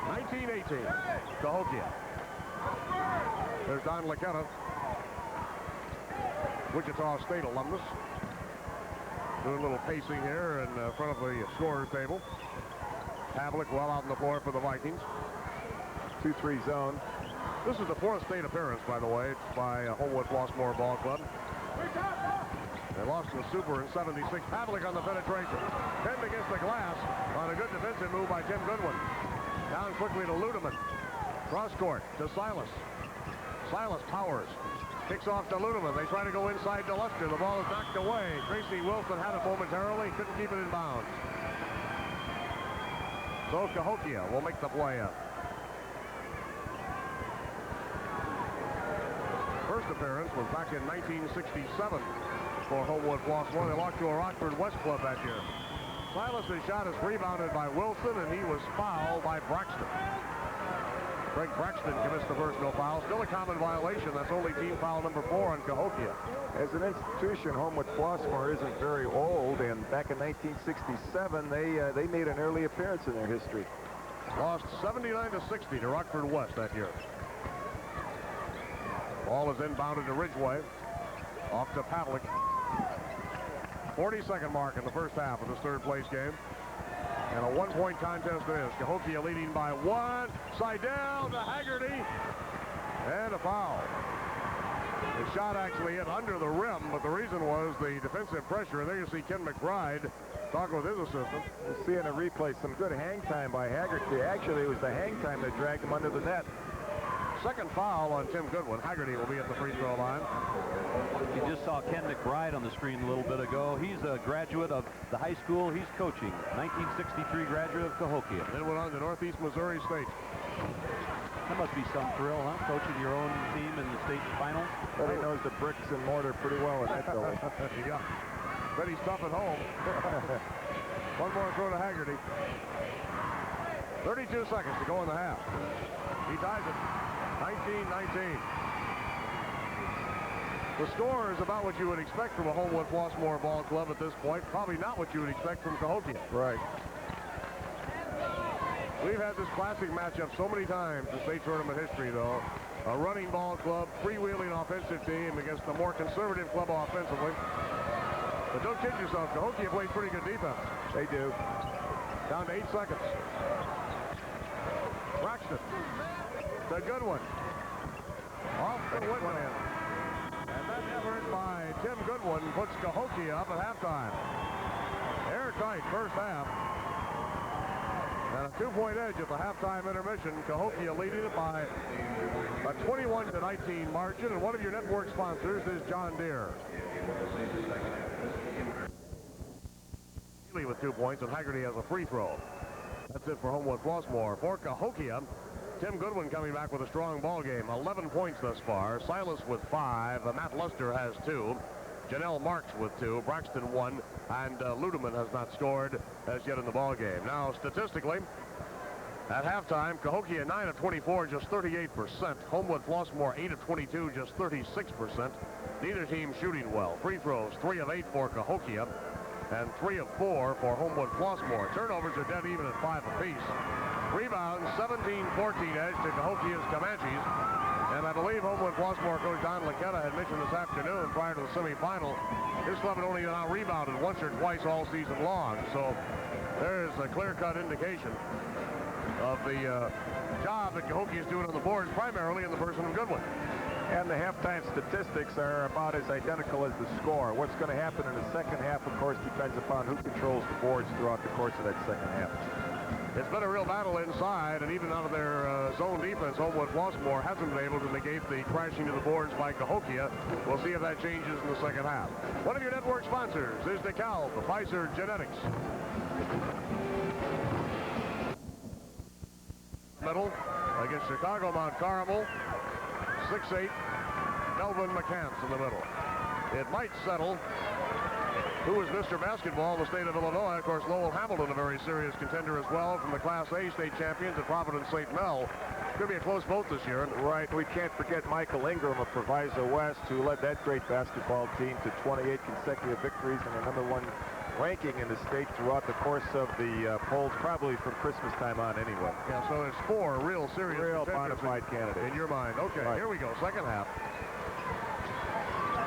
19-18, Cahokia. There's Don LaKenna, Wichita State alumnus. Doing a little pacing here in front of the scorer's table. Pavlik well out on the floor for the Vikings. 2-3 zone. This is the 4th state appearance, by the way, by Homewood-Flossmoor Ball Club. They lost to the Super in 76. Pavlik on the penetration. Pinned against the glass on a good defensive move by Tim Goodwin. Down quickly to Ludeman. Cross court to Silas. Silas powers. Kicks off to Ludeman. They try to go inside to Lester. The ball is knocked away. Tracy Wilson had it momentarily. Couldn't keep it in bounds. So Cahokia will make the play up. First appearance was back in 1967 for Homewood-Flossmoor. They lost to a Rockford West club that year. Silas's shot is rebounded by Wilson, and he was fouled by Braxton. Greg Braxton commits the first no foul. Still a common violation. That's only team foul number 4 on Cahokia. As an institution, Homewood-Flossmoor isn't very old, and back in 1967, they made an early appearance in their history. Lost 79-60 to Rockford West that year. Ball is inbounded to Ridgeway. Off to Pavlik. 40-second mark in the first half of this third place game. And a one-point contest it is. Cahokia leading by 1. Seidel to Haggerty. And a foul. The shot actually hit under the rim, but the reason was the defensive pressure. And there you see Ken McBride talking with his assistant. We'll see in a replay some good hang time by Haggerty. Actually, it was the hang time that dragged him under the net. Second foul on Tim Goodwin. Haggerty will be at the free throw line. You just saw Ken McBride on the screen a little bit ago. He's a graduate of the high school he's coaching. 1963 graduate of Cahokia. Then went on to Northeast Missouri State. That must be some thrill, huh? Coaching your own team in the state finals. But he knows the bricks and mortar pretty well in that building. Yeah. Bet he's tough at home. One more throw to Haggerty. 32 seconds to go in the half. He ties it. 19-19. The score is about what you would expect from a Homewood-Flossmoor ball club at this point. Probably not what you would expect from Cahokia. Right. We've had this classic matchup so many times in state tournament history, though. A running ball club, freewheeling offensive team against a more conservative club offensively. But don't kid yourself, Cahokia plays pretty good defense. They do. Down to 8 seconds. Braxton. It's a good one. Off the Whitman end. And that effort by Tim Goodwin puts Cahokia up at halftime. Airtight first half. And a 2-point edge at the halftime intermission. Cahokia leading it by a 21-19 margin. And one of your network sponsors is John Deere. Healy with 2 points, and Haggerty has a free throw. That's it for Homewood-Flossmoor. For Cahokia, Tim Goodwin coming back with a strong ball game. 11 points thus far. Silas with 5. Matt Luster has 2. Janelle Marks with 2. Braxton 1. And Ludeman has not scored as yet in the ball game. Now, statistically, at halftime, Cahokia 9 of 24, just 38%. Homewood-Flossmoor 8 of 22, just 36%. Neither team shooting well. Free throws, 3 of 8 for Cahokia and 3 of 4 for Homewood-Flossmoor. Turnovers are dead even at 5 apiece. Rebounds, 17-14 edge to Cahokia's Comanches. And I believe Homewood-Flossmoor coach Don Laquetta had mentioned this afternoon prior to the semifinal, his club had only been out-rebounded once or twice all season long. So there's a clear-cut indication of the job that Cahokia is doing on the boards, primarily in the person of Goodwin. And the halftime statistics are about as identical as the score. What's going to happen in the second half, of course, depends upon who controls the boards throughout the course of that second half. It's been a real battle inside, and even out of their zone defense, Homewood-Flossmoor hasn't been able to negate the crashing to the boards by Cahokia. We'll see if that changes in the second half. One of your network sponsors is DeKalb, the Pfizer Genetics. Middle against Chicago Mount Carmel. 6'8", Melvin McCants in the middle. It might settle who is Mr. Basketball in the state of Illinois. Of course, Lowell Hamilton, a very serious contender as well from the Class A state champions at Providence St. Mel. Could be a close vote this year. Right. We can't forget Michael Ingram of Proviso West, who led that great basketball team to 28 consecutive victories and a #1 ranking in the state throughout the course of the polls, probably from Christmas time on anyway. Yeah, so there's 4 real serious bona fide candidates. In your mind. Okay, right. Here we go, second half.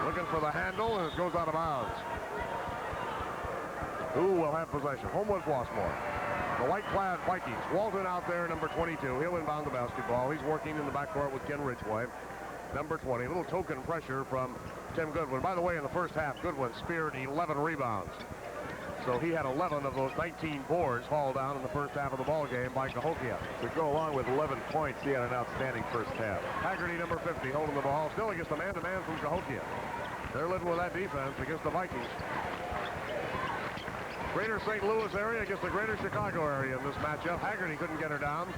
Looking for the handle, and it goes out of bounds. Who will have possession? Homewood-Flossmoor. The white-clad Vikings. Walton out there, number 22. He'll inbound the basketball. He's working in the backcourt with Ken Ridgeway. Number 20. A little token pressure from Tim Goodwin. By the way, in the first half, Goodwin speared 11 rebounds. So he had 11 of those 19 boards hauled down in the first half of the ball game by Cahokia. To go along with 11 points, he had an outstanding first half. Haggerty, number 50, holding the ball. Still against the man-to-man from Cahokia. They're living with that defense against the Vikings. Greater St. Louis area against the Greater Chicago area in this matchup. Haggerty couldn't get her down.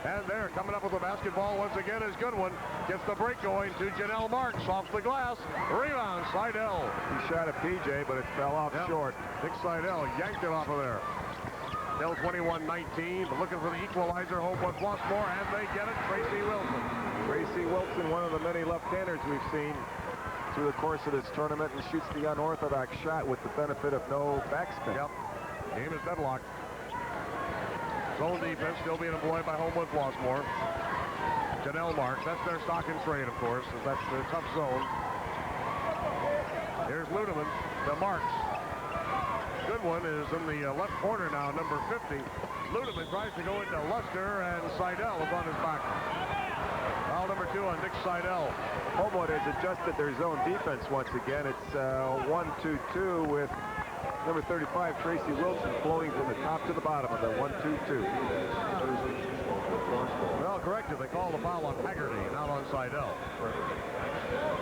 And there, coming up with the basketball once again is Goodwin. Gets the break going to Janelle Marks off the glass. Rebound, Seidel. He shot a PJ, but it fell off short. Nick Seidel yanked it off of there. Still 21-19, but looking for the equalizer. Homewood-Flossmoor, and they get it. Tracy Wilson. Tracy Wilson, one of the many left-handers we've seen through the course of this tournament, and shoots the unorthodox shot with the benefit of no backspin. Yep. Game is deadlocked. Zone defense still being employed by Homewood-Flossmoor. Janelle Marks, that's their stock and trade, of course, as that's their tough zone. Here's Ludeman to Marks. Goodwin is in the left corner now, number 50. Ludeman tries to go into Luster, and Seidel is on his back. Foul number 2 on Nick Seidel. Homewood has adjusted their zone defense once again. It's 1-2-2 with number 35, Tracy Wilson, flowing from the top to the bottom of the 1-2-2. Well, corrected. They call the foul on Haggerty, not on Seidel.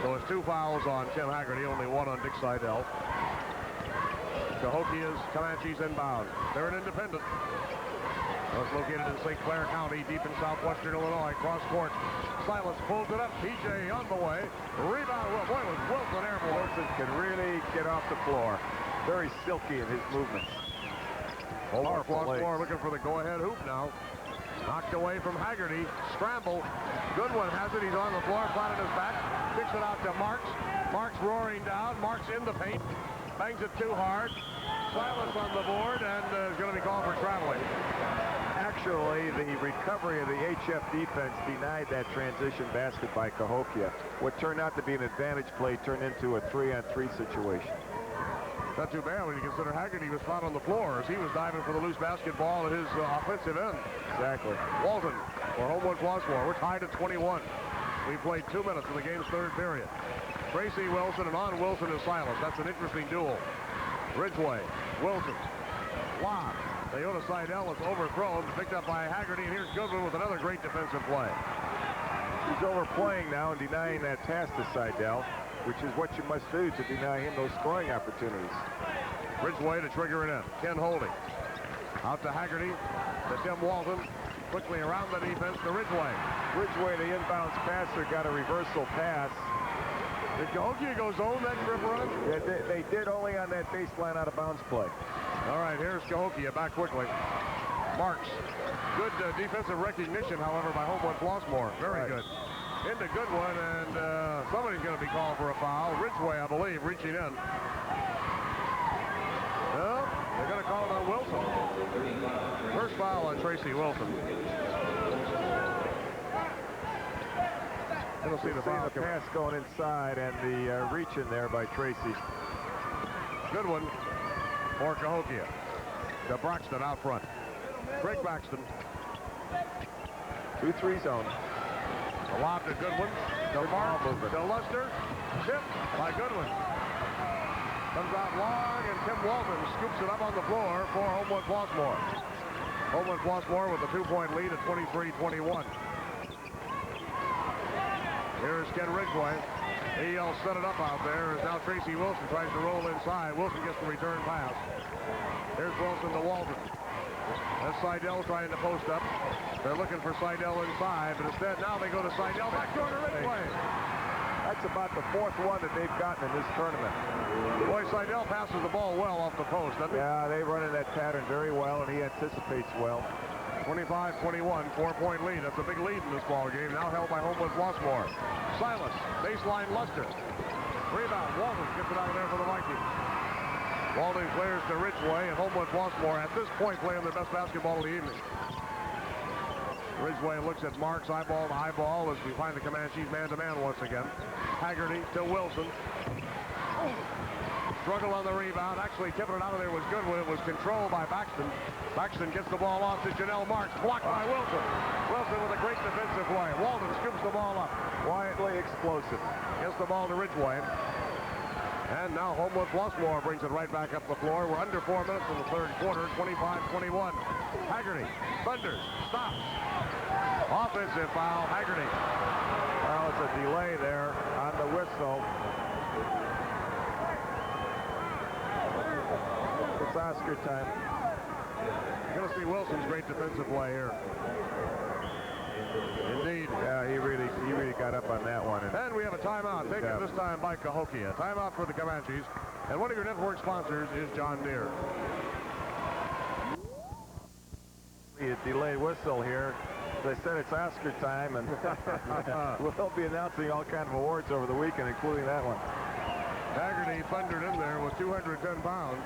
So it's 2 fouls on Tim Haggerty, only 1 on Dick Seidel. Cahokia's Comanches inbound. They're an independent. It's located in St. Clair County, deep in southwestern Illinois. Cross court. Silas pulls it up. PJ on the way. Rebound. Well, boy, was Wilson airborne. Wilson can really get off the floor. Very silky in his movements. Flossmoor looking for the go-ahead hoop now. Knocked away from Haggerty. Scramble. Goodwin has it. He's on the floor, flat on his back. Kicks it out to Marks. Marks roaring down. Marks in the paint. Bangs it too hard. Silas on the board, and is going to be called for traveling. Actually, the recovery of the HF defense denied that transition basket by Cahokia. What turned out to be an advantage play turned into a 3-on-3 situation. Not too bad when you consider Haggerty was flat on the floor as he was diving for the loose basketball at his offensive end. Exactly. Walton for Homewood-Flossmoor. We're tied at 21. We played 2 minutes in the game's third period. Tracy Wilson, and on Wilson is Silas. That's an interesting duel. Ridgway, Wilson, lob. Leona Seidel is overthrown, picked up by Haggerty, and here's Goodwin with another great defensive play. He's overplaying now and denying that pass to Seidel, which is what you must do to deny him those scoring opportunities. Ridgway to trigger it in. Ken Holding. Out to Haggerty, to Tim Walton. Quickly around the defense to Ridgway. Ridgway, the inbounds passer, got a reversal pass. Did Cahokia go zone that trip run? Yeah, they did, only on that baseline out of bounds play. All right, here's Cahokia back quickly. Marks. Good defensive recognition, however, by Homewood-Flossmoor. Very good. Into Goodwin, and somebody's going to be called for a foul. Ridgway, I believe, reaching in. Well, they're going to call it on Wilson. First foul on Tracy Wilson. We'll see the foul. The pass going inside and the reach in there by Tracy. Goodwin for Cahokia. To Braxton out front. Greg Braxton. 2-3 zone. A lob to Goodwin. To Mark. To Luster. Tip by Goodwin. Comes out long, and Tim Walton scoops it up on the floor for Homewood-Flossmoor. Homewood-Flossmoor with a 2-point lead at 23-21. Here's Ken Ridgway. He'll set it up out there as now Tracy Wilson tries to roll inside. Wilson gets the return pass. Here's Wilson to Walton. That's Seidel trying to post up. They're looking for Seidel inside, but instead now they go to Seidel. Back door to Ridgway. That's about the 4th one that they've gotten in this tournament. Boy, Seidel passes the ball well off the post, doesn't he? Yeah, they run in that pattern very well, and he anticipates well. 25-21, 4-point lead. That's a big lead in this ball game. Now held by Homewood-Flossmoor. Silas, baseline Luster. Rebound, Walton gets it out of there for the Vikings. Walton clears to Ridgway, and Homewood-Flossmoor at this point playing their best basketball of the evening. Ridgway looks at Marks, eyeball to eyeball, as we find the Comanches man-to-man once again. Haggerty to Wilson. Struggle on the rebound. Actually tipping it out of there was Goodwin. It was controlled by Baxton. Baxton gets the ball off to Janelle Marks. Blocked by Wilson. Wilson with a great defensive play. Walton scoops the ball up. Quietly explosive. Gets the ball to Ridgway. And now Homewood Flossmoor brings it right back up the floor. We're under 4 minutes in the third quarter, 25-21. Haggerty, thunders, stops. Offensive foul, Haggerty. Well, it's a delay there on the whistle. It's Oscar time. You're going to see Wilson's great defensive play here. Indeed. Yeah, he really got up on that one. And we have a timeout taken this time by Cahokia. Timeout for the Comanches. And one of your network sponsors is John Deere. The delayed whistle here. As I said, it's Oscar time, and we'll be announcing all kinds of awards over the weekend, including that one. Haggerty thundered in there with 210 pounds.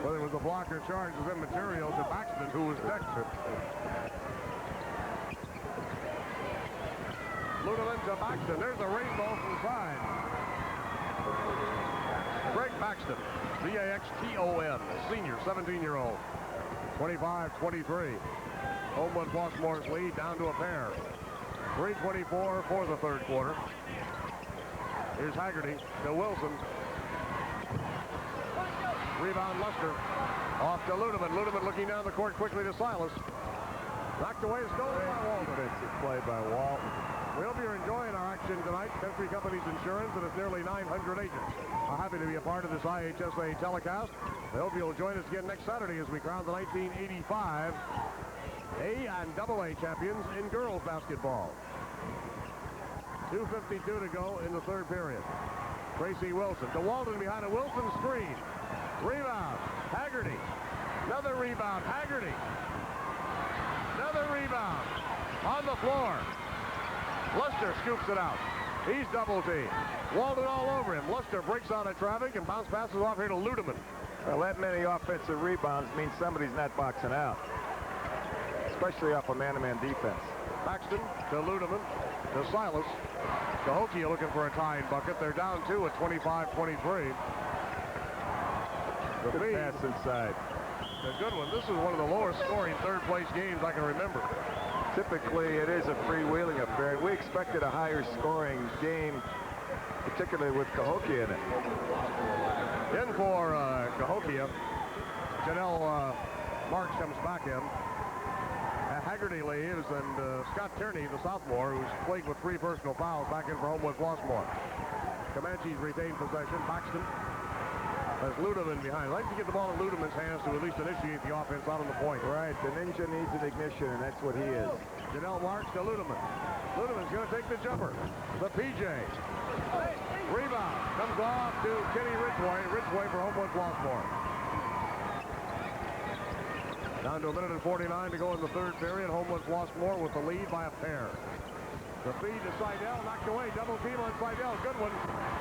Whether it was a blocker charge was immaterial to Baxton, who was next. Ludeman to Baxton. There's a rainbow from the side. Greg Baxton, B-A-X-T-O-N, senior, 17-year-old. 25-23. Homewood Flossmoor's lead down to a pair. 3:24 for the third quarter. Here's Haggerty to Wilson. Rebound Luster. Off to Ludeman. Ludeman looking down the court quickly to Silas. Knocked away, stolen by Walton. Defensive play by Walton. We hope you're enjoying our action tonight. Country Companies Insurance and its nearly 900 agents are happy to be a part of this IHSA telecast. We hope you'll join us again next Saturday as we crown the 1985 A and AA champions in girls basketball. 2:52 to go in the third period. Tracy Wilson to Walton behind a Wilson screen. Rebound, Haggerty. Another rebound, Haggerty. Another rebound on the floor. Luster scoops it out. He's double teamed. Walton all over him. Luster breaks out of traffic and bounce passes off here to Ludeman. Well, that many offensive rebounds means somebody's not boxing out, especially off a man-to-man defense. Baxton to Ludeman to Silas. Cahokia looking for a tying bucket. They're down two at 25-23. The pass inside. A good one. This is one of the lowest scoring third-place games I can remember. Typically, it is a freewheeling affair. We expected a higher scoring game, particularly with Cahokia in it. In for Cahokia. Janelle Marks comes back in. Haggerty leaves, and Scott Tierney, the sophomore, who's plagued with 3 personal fouls, back in for Homewood Flossmoor. Comanches retain possession. Baxton has Ludeman behind. I'd like to get the ball in Ludeman's hands to at least initiate the offense out on the point. Right, the ninja needs an ignition, and that's what he is. Janelle Marks to Ludeman. Ludeman's going to take the jumper. The PJ. Rebound. Comes off to Kenny Ridgway. Ridgway for Homewood Flossmoor. Down to 1:49 to go in the third period. Homewood Flossmoor with the lead by a pair. The feed to Seidel, knocked away. Double team on Seidel. Good one.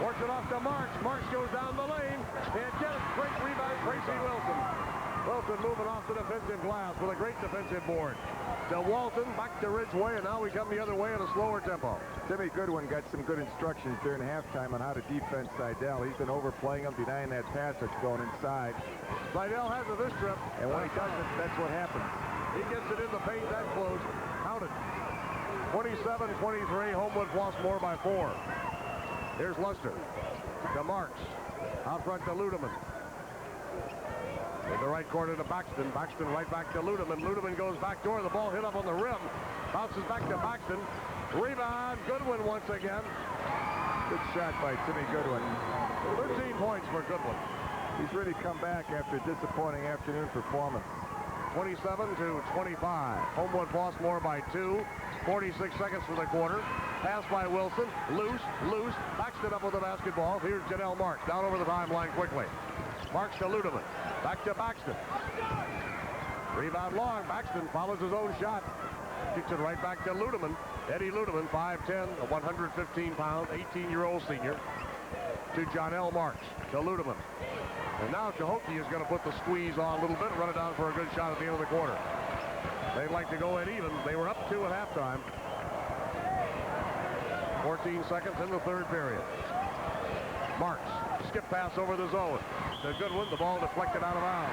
Works it off to Marks. Marks goes down the lane. Can't get it. Great rebound, Tracy Wilson. Wilson moving off the defensive glass with a great defensive board. To Walton, back to Ridgway, and now we come the other way at a slower tempo. Timmy Goodwin got some good instructions during halftime on how to defend Seidel. He's been overplaying him, denying that pass that's going inside. Seidel has it this trip. And when he doesn't, that's what happens. He gets it in the paint that close. Counted. 27-23, Homewood Flossmoor by 4. Here's Luster. To Marks. Out front to Ludeman. In the right corner to Baxton. Baxton right back to Ludeman. Ludeman goes back door. The ball hit up on the rim. Bounces back to Baxton. Rebound. Goodwin once again. Good shot by Timmy Goodwin. 13 points for Goodwin. He's really come back after a disappointing afternoon performance. 27-25. Homewood Flossmoor by 2. 46 seconds for the quarter. Pass by Wilson. Loose. Baxton up with the basketball. Here's Janelle Marks. Down over the timeline quickly. Marks to Ludeman. Back to Baxton. Rebound long. Baxton follows his own shot. Kicks it right back to Ludeman. Eddie Ludeman, 5'10", a 115-pound, 18-year-old senior. To Janelle Marks. To Ludeman. And now Cahokia is going to put the squeeze on a little bit, run it down for a good shot at the end of the quarter. They'd like to go in even. They were up 2 at halftime. 14 seconds in the third period. Marks, skip pass over the zone. The good one, the ball deflected out of bounds.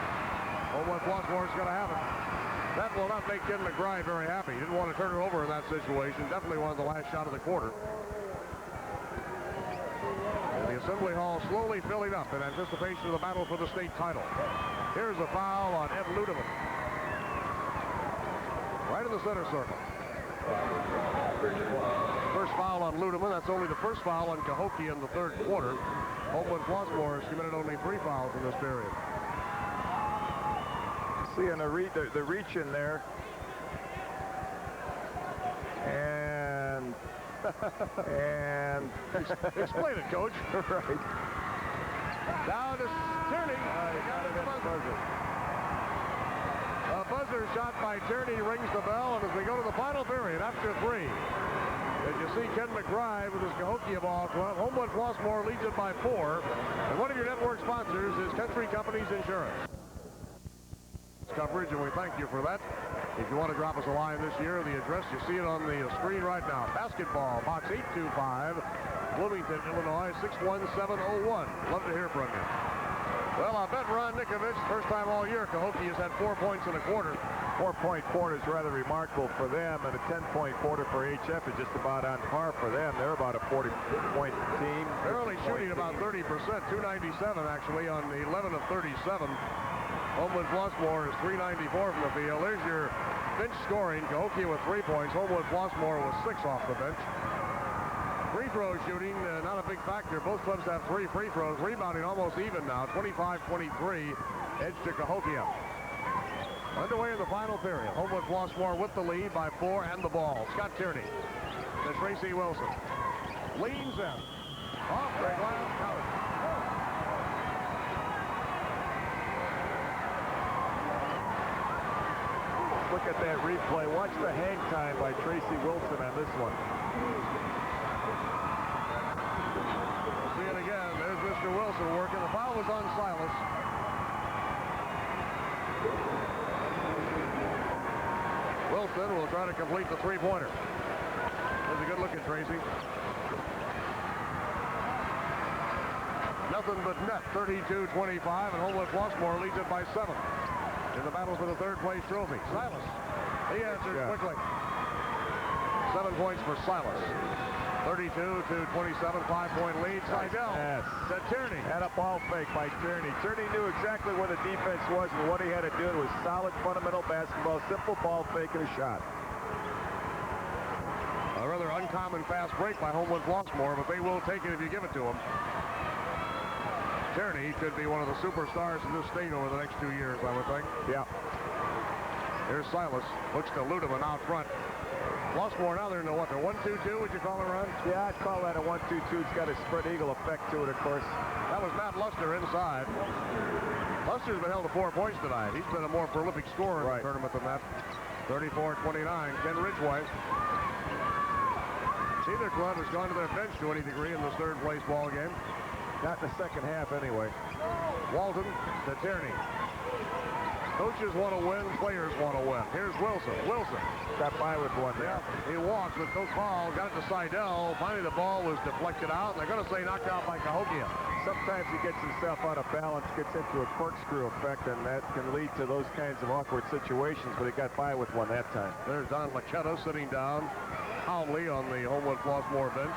Homewood Flossmoor is going to have it. That will not make Ken McBride very happy. He didn't want to turn it over in that situation. Definitely wanted the last shot of the quarter. And the Assembly Hall slowly filling up in anticipation of the battle for the state title. Here's a foul on Ed Ludeman. Right in the center circle. First foul on Ludeman. That's only the first foul on Cahokia in the third quarter. Homewood-Flossmoor has committed only 3 fouls in this period. Seeing the reach in there. And Explain it, Coach. Right. Down to Tierney. A buzzer shot by Tierney rings the bell, and as we go to the final period, after 3, as you see Ken McBride with his Cahokia ball club, Homewood-Flossmoor leads it by 4, and one of your network sponsors is Country Companies Insurance. Coverage, and we thank you for that. If you want to drop us a line this year, the address, you see it on the screen right now. Basketball, box 825, Bloomington, Illinois, 61701. Love to hear from you. Well, I bet Ron Nikovich, first time all year, Cahokia has had 4 points in a quarter. 4-point quarter is rather remarkable for them, and a 10-point quarter for HF is just about on par for them. They're about a 40-point team. They're only shooting about 30%, 297 actually on 11 of 37. Homewood-Flossmoor is 394 from the field. There's your bench scoring. Cahokia with 3 points. Homewood-Flossmoor with 6 off the bench. Free throw shooting, not a big factor. Both clubs have 3 free throws. Rebounding almost even now, 25-23, edge to Cahokia. Underway in the final period. Homewood-Flossmoor with the lead by 4 and the ball. Scott Tierney to Tracy Wilson. Leans in. Off the glass, counted. Look at that replay. Watch the hang time by Tracy Wilson on this one. See it again. There's Mr. Wilson working. The foul was on Silas. Wilson will try to complete the 3-pointer. There's a good look at Tracy. Nothing but net, 32-25, and Homewood-Flossmoor leads it by 7. In the battle for the third-place trophy. Silas, he answers quickly. 7 points for Silas. 32-27, 5-point lead. Seidel to Tierney. Had a ball fake by Tierney. Tierney knew exactly where the defense was and what he had to do. It was solid, fundamental basketball, simple ball fake and a shot. A rather uncommon fast break by Homewood-Flossmoor, but they will take it if you give it to them. Tierney could be one of the superstars in this state over the next 2 years, I would think. Yeah. Here's Silas. Looks to Ludeman out front. Flossmoor now they're in the what? The 1-2-2, would you call it, Ron? Yeah, I'd call that a 1-2-2. It's got a spread eagle effect to it, of course. That was Matt Luster inside. Luster's been held to 4 points tonight. He's been a more prolific scorer in the tournament than that. 34-29. Ken Ridgway. Neither club has gone to their bench to any degree in this third-place ball game. Not in the second half, anyway. Walton to Tierney. Coaches want to win, players want to win. Here's Wilson. Wilson got by with one there. Yeah, he walks with Coach Paul, got it to Seidel. Finally, the ball was deflected out. They're going to say knocked out by Cahokia. Sometimes he gets himself out of balance, gets into a corkscrew effect, and that can lead to those kinds of awkward situations, but he got by with one that time. There's Don Lachetta sitting down calmly on the Homewood-Flossmoor bench.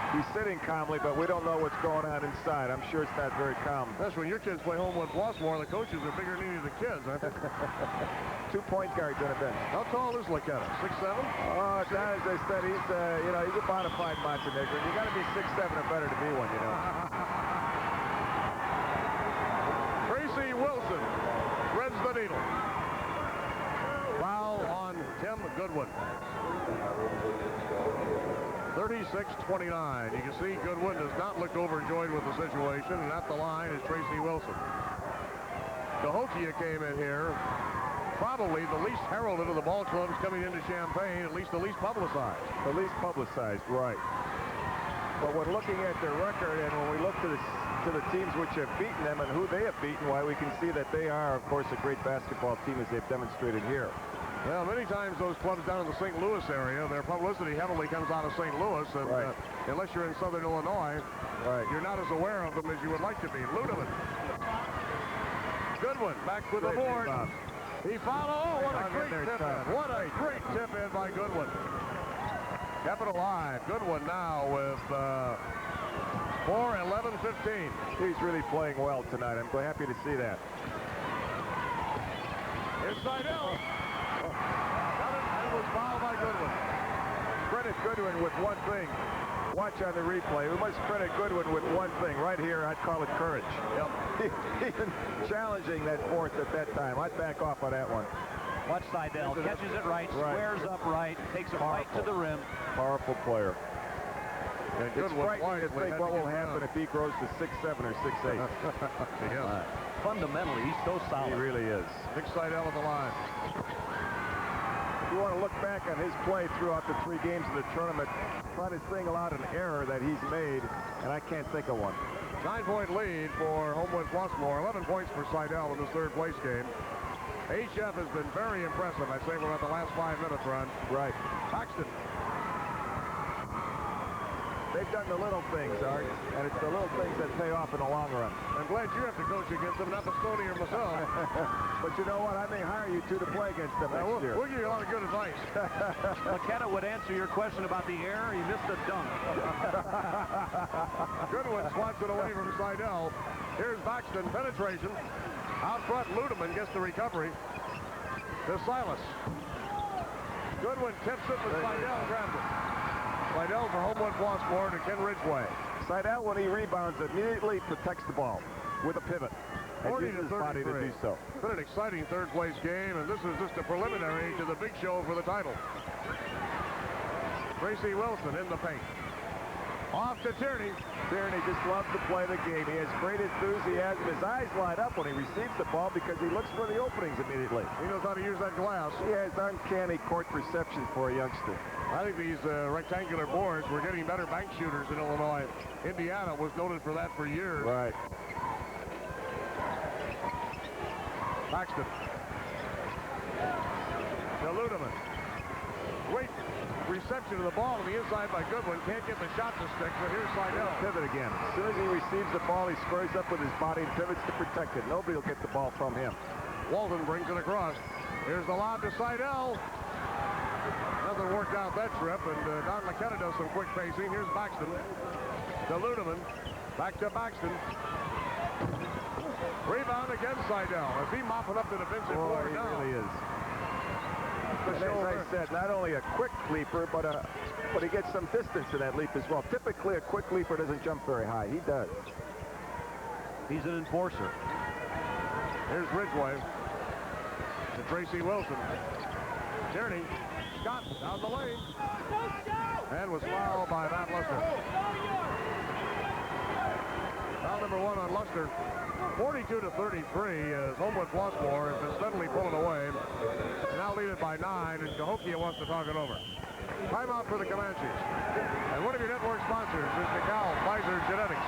He's sitting calmly, but we don't know what's going on inside. I'm sure it's not very calm. That's when your kids play Homewood-Flossmoor. The coaches are bigger than any of the kids, aren't they? 2-point guards on a bench. How tall is Lachetta? 6'7"? Oh, Don, as I said, he's he's a bona fide Montenegrin. You got to be 6'7" or better to be one, you know. Tracy Wilson threads the needle. Foul on Tim Goodwin. 36-29. You can see Goodwin does not look overjoyed with the situation, and at the line is Tracy Wilson. Cahokia came in here, probably the least heralded of the ball clubs coming into Champaign, at least the least publicized. The least publicized, right. But when looking at their record, and when we look to the teams which have beaten them and who they have beaten, why we can see that they are, of course, a great basketball team as they've demonstrated here. Well, many times those clubs down in the St. Louis area, their publicity heavily comes out of St. Louis, and unless you're in Southern Illinois, you're not as aware of them as you would like to be. Ludeman. Goodwin back with the board. He followed. Oh, what a great tip in. What a great tip in by Goodwin. Kept it alive. Goodwin now with for 11-15. He's really playing well tonight. I'm quite happy to see that. Here's Seidel. Got it, and it was fouled by Goodwin. Credit Goodwin with one thing. Watch on the replay. We must credit Goodwin with one thing. Right here, I'd call it courage. Yep. Even challenging that fourth at that time. I'd back off on that one. Watch Seidel. Catches it right, squares up right, takes it right to the rim. Powerful player. And It's frightening to think what will happen if he grows to 6'7" or 6'8". Yeah. Fundamentally, he's so solid. He really is. Big Seidel at the line. If you want to look back on his play throughout the 3 games of the tournament, try to single out an error that he's made, and I can't think of one. 9-point lead for Homewood-Flossmoor. 11 points for Seidel in this third place game. HF has been very impressive. I say we're at the last 5 minutes run. Right. Paxton. They've done the little things, Art, and it's the little things that pay off in the long run. I'm glad you have to coach against them, not the Stoney or myself. But you know what? I may hire you two to play against them next year. We'll give you a lot of good advice. McKenna would answer your question about the error. He missed a dunk. Goodwin swats it away from Seidel. Here's Baxton, penetration. Out front, Ludeman gets the recovery to Silas. Goodwin tips it, but Seidel grabs it. Seidel for Homewood-Flossmoor to Ken Ridgway. Seidel, when he rebounds, immediately protects the ball with a pivot. 40 to 33. His body to do so. Been an exciting third place game, and this is just a preliminary to the big show for the title. Tracy Wilson in the paint. Off to Tierney. Tierney just loves to play the game. He has great enthusiasm. His eyes light up when he receives the ball because he looks for the openings immediately. He knows how to use that glass. He has uncanny court perception for a youngster. I think these rectangular boards, we're getting better bank shooters in Illinois. Indiana was noted for that for years. Right. Paxton. To Ludeman. Great reception of the ball on the inside by Goodwin. Can't get the shot to stick, but here's Seidel. Pivot again. As soon as he receives the ball, he squares up with his body and pivots to protect it. Nobody will get the ball from him. Walton brings it across. Here's the lob to Seidel. Nothing worked out that trip, and Don McKenna does some quick pacing. Here's Baxton to Ludeman. Back to Baxton. Rebound against Seidel. Is he mopping up the defensive board? He now? really is. And as I said, not only a quick leaper, but he gets some distance in that leap as well. Typically, a quick leaper doesn't jump very high. He does. He's an enforcer. Here's Ridgway to Tracy Wilson. Tierney. Scott down the lane. And was fouled by Matt Luster. Foul number 1 on Luster. 42 to 33 as Homewood-Flossmoor has been steadily pulling away. Now lead it by 9, and Cahokia wants to talk it over. Timeout for the Comanches. And one of your network sponsors is Nicole Pfizer Genetics.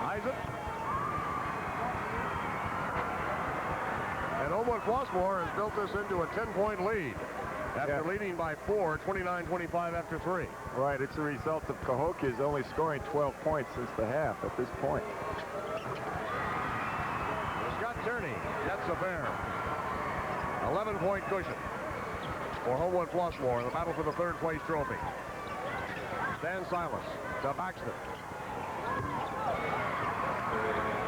Isaac. And Homewood-Flossmoor has built this into a 10-point lead. After leading by 4, 29-25 after 3. Right, it's a result of Cahokia's only scoring 12 points since the half at this point. Scott Tierney gets a fair. 11-point cushion for Homewood-Flossmoor in the battle for the third place trophy. Dan Silas to Baxton.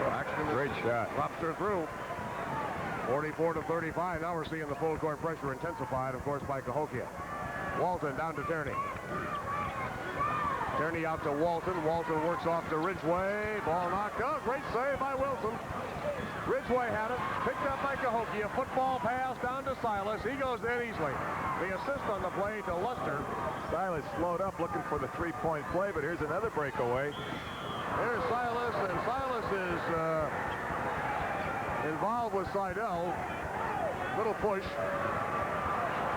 Baxton, great shot. Drops her through. 44 to 35. Now we're seeing the full court pressure intensified, of course, by Cahokia. Walton down to Tierney. Tierney out to Walton. Walton works off to Ridgway. Ball knocked out. Great save by Wilson. Ridgway had it. Picked up by Cahokia. Football pass down to Silas. He goes in easily. The assist on the play to Luster. Silas slowed up looking for the three-point play, but here's another breakaway. There's Silas, and Silas is involved with Seidel. Little push.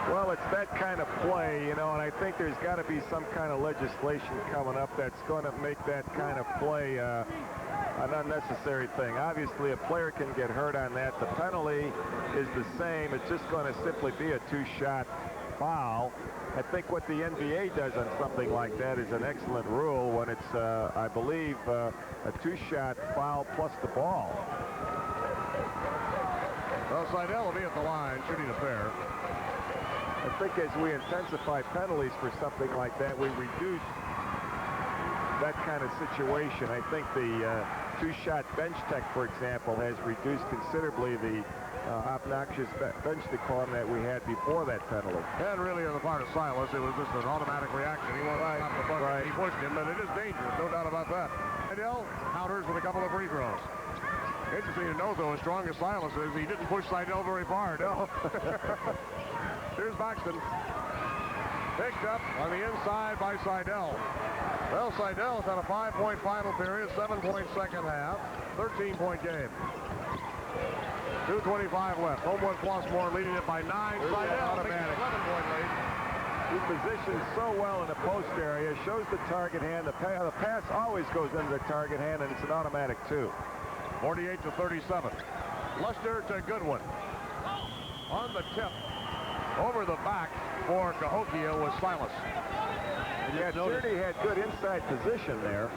Well, it's that kind of play, you know, and I think there's got to be some kind of legislation coming up that's going to make that kind of play an unnecessary thing. Obviously, a player can get hurt on that. The penalty is the same. It's just going to simply be a two-shot foul. I think what the NBA does on something like that is an excellent rule when it's, I believe, a two-shot foul plus the ball. Well, Seidel will be at the line, shooting a fair. I think as we intensify penalties for something like that, we reduce that kind of situation. I think the two-shot bench tech, for example, has reduced considerably the obnoxious bench decorum that we had before that penalty. And really on the part of Silas, it was just an automatic reaction. He wanted to stop the bucket. Right. He pushed him, but it is dangerous, no doubt about that. Seidel counters with a couple of free throws. Interesting to note, though, as strong as Silas is, he didn't push Seidel very far, no. Here's Baxton. Picked up on the inside by Seidel. Well, Seidel's had a 5-point final period, 7-point second half, 13-point game. 2:25 left. Homewood-Flossmoor leading it by 9. Seidel takes an 11-point lead. He positions so well in the post area, shows the target hand. The pass always goes into the target hand, and it's an automatic 2. 48-37. Luster to Goodwin. On the tip. Over the back for Cahokia was Silas. Yeah, Tierney had good inside position there.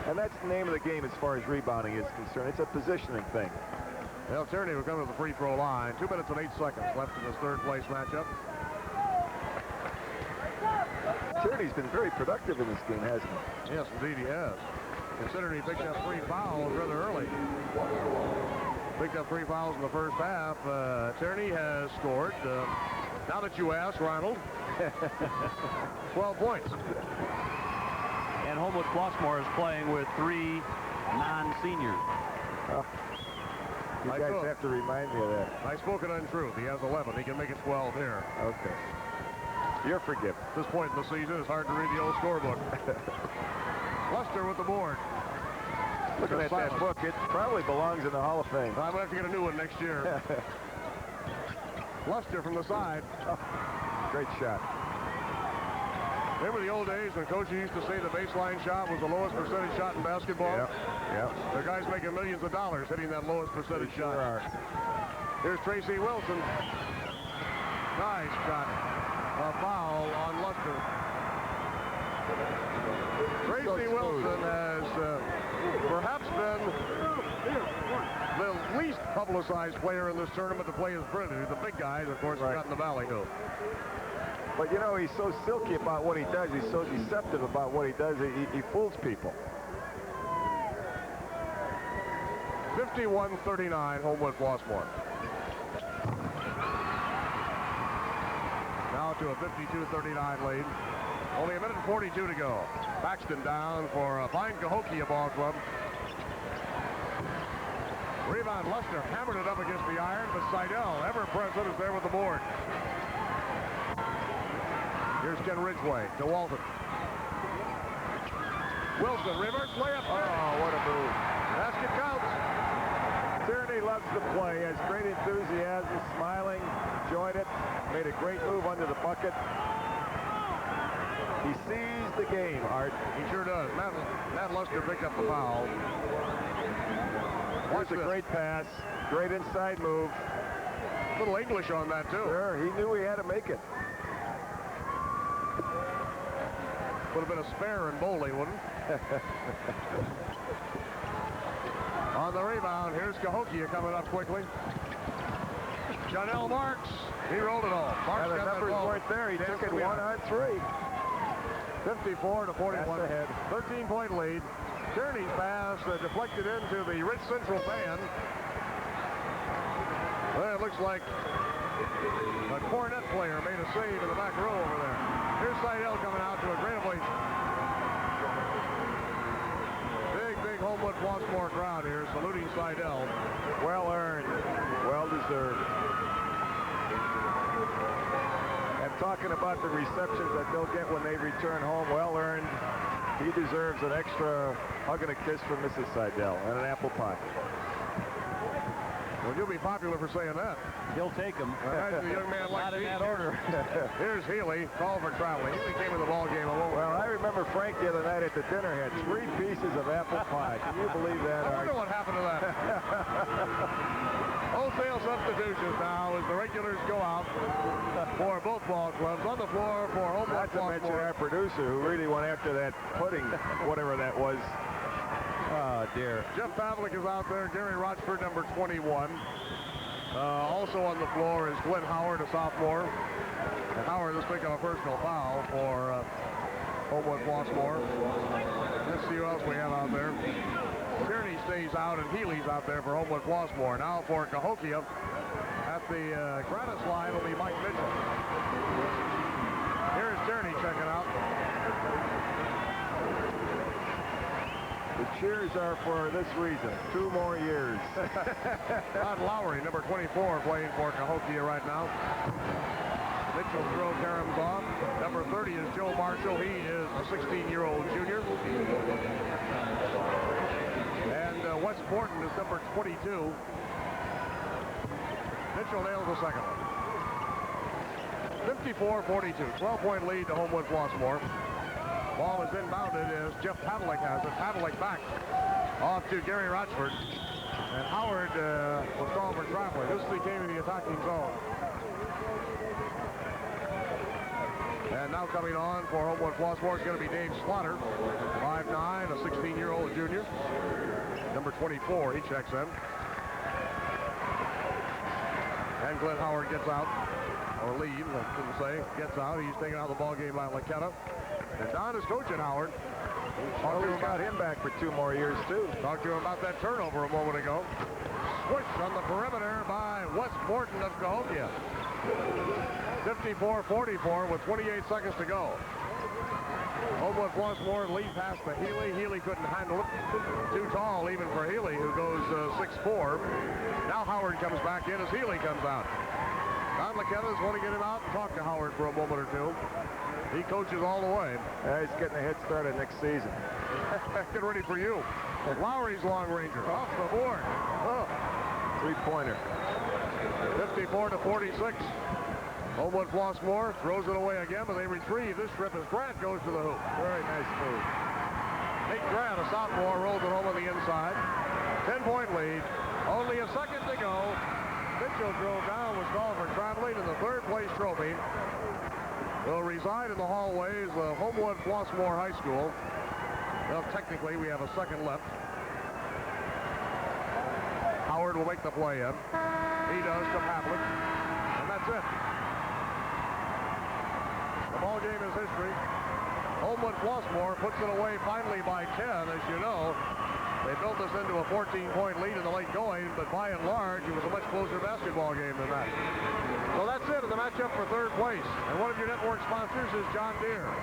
And that's the name of the game as far as rebounding is concerned. It's a positioning thing. Well, Tierney will come to the free throw line. 2 minutes and 8 seconds left in this third place matchup. Tierney's been very productive in this game, hasn't he? Yes, indeed he has. Considering he picked up 3 fouls rather early. Picked up 3 fouls in the first half. Tierney has scored, now that you ask, Ronald, 12 points. And Homewood-Flossmoor is playing with 3 non-seniors. You guys have to remind me of that. I spoke an untruth. He has 11. He can make it 12 here. Okay. You're forgiven. At this point in the season, it's hard to read the old scorebook. Luster with the board. Looking at that book, it probably belongs in the Hall of Fame. I'm going to have to get a new one next year. Luster from the side. Oh, great shot. Remember the old days when coaches used to say the baseline shot was the lowest percentage shot in basketball? Yep. There are guys making millions of dollars hitting that lowest percentage shot. Sure are. Here's Tracy Wilson. Nice shot. A foul on Luster. Tracy Wilson has perhaps been the least publicized player in this tournament to play as Predator. The big guys, of course, have gotten the Valley Hoop. But, you know, he's so silky about what he does. He's so deceptive about what he does. He fools people. 51-39, Homewood-Flossmoor. Now to a 52-39 lead. Only a minute and 42 to go. Baxton down for a fine Cahokia ball club. Rebound, Luster hammered it up against the iron, but Seidel, ever present, is there with the board. Here's Ken Ridgway to Walton. Wilson, reverse layup. Oh, what a move. Basket counts. Tierney loves the play, has great enthusiasm, smiling, enjoyed it, made a great move under the bucket. He sees the game, Art. He sure does. Matt Luster picked up the foul. Watch a great pass, great inside move. A little English on that, too. Sure, he knew he had to make it. Would have been a spare in Bowley, wouldn't it? On the rebound, here's Cahokia coming up quickly. Jonell Marks, he rolled it all. Marks the got numbers that ball. weren't there. He took it 1-on-3. 54-41. 13-point lead. Tierney's pass deflected into the Rich Central fan. Well, it looks like a cornet player made a save in the back row over there. Here's Seidel coming out to a great ovation. Big Homewood-Flossmoor crowd here saluting Seidel. Well earned, well deserved. And talking about the receptions that they'll get when they return home, well earned. He deserves an extra hug and a kiss from Mrs. Seidel and an apple pie. Well, you'll be popular for saying that. He'll take him. Imagine a young man like Not in me. that order. Here's Healy, call for traveling. Healy came in the ball game alone. Well, I remember Frank the other night at the dinner had 3 pieces of apple pie. Can you believe that, I Art? wonder what happened to that. Wholesale substitutions now as the regulars go out for both ball clubs. On the floor for Not to mention Homewood-Flossmoor. our producer who really went after that pudding, whatever that was. Oh, dear. Jeff Pavlik is out there. Gary Rochford, number 21. Also on the floor is Glenn Howard, a sophomore. And Howard just picking a personal foul for Homewood-Flossmoor. Let's see who else we have out there. Tierney stays out and Healy's out there for Homewood-Flossmoor. Now for Cahokia at the Granite line will be Mike Mitchell. Here's Tierney checking out. The cheers are for this reason. 2 more years. Todd Lowry, number 24, playing for Cahokia right now. Mitchell's throw caroms off. Number 30 is Joe Marshall. He is a 16-year-old junior. And Wes Borton is number 22. Mitchell nails the second one. 54-42. 12-point lead to Homewood-Flossmoor. Ball is inbounded as Jeff Pavlik has it. Pavlik back off to Gary Rochford. And Howard was called for traveling. This he came in the attacking zone. And now coming on for Homewood-Flossmoor is going to be Dave Slaughter. 5'9", a 16-year-old junior. Number 24, he checks in. And Glenn Howard gets out. Or leaves, I shouldn't say. Gets out. He's taken out of the ball game by Laketta. And Don is coaching Howard. We've got him back for 2 more years, too. Talked to him about that turnover a moment ago. Swish on the perimeter by Wes Borton of Cahokia. 54-44 with 28 seconds to go. Homewood-Flossmoor lead pass to Healy. Healy couldn't handle it. Too tall even for Healy, who goes 6'4". Now Howard comes back in as Healy comes out. Don Laketta want to get him out and talk to Howard for a moment or two. He coaches all the way. He's getting a head start at next season. Get ready for you. Lowry's long ranger off the board. Oh. 3-pointer. 54-46. Homewood-Flossmoor throws it away again, but they retrieve this trip as Grant goes to the hoop. Very nice move. Nick Grant, a sophomore, rolls it home on the inside. 10-point lead. Only a second to go. Mitchell drove down, was called for traveling, and the third-place trophy will reside in the hallways of Homewood-Flossmoor High School. Well, technically, we have a second left. Howard will make the play in. He does to Pavlik, and that's it. The ball game is history. Homewood-Flossmoor puts it away finally by 10, as you know. They built this into a 14-point lead in the late going, but by and large, it was a much closer basketball game than that. So that's it in the matchup for third place. And one of your network sponsors is John Deere.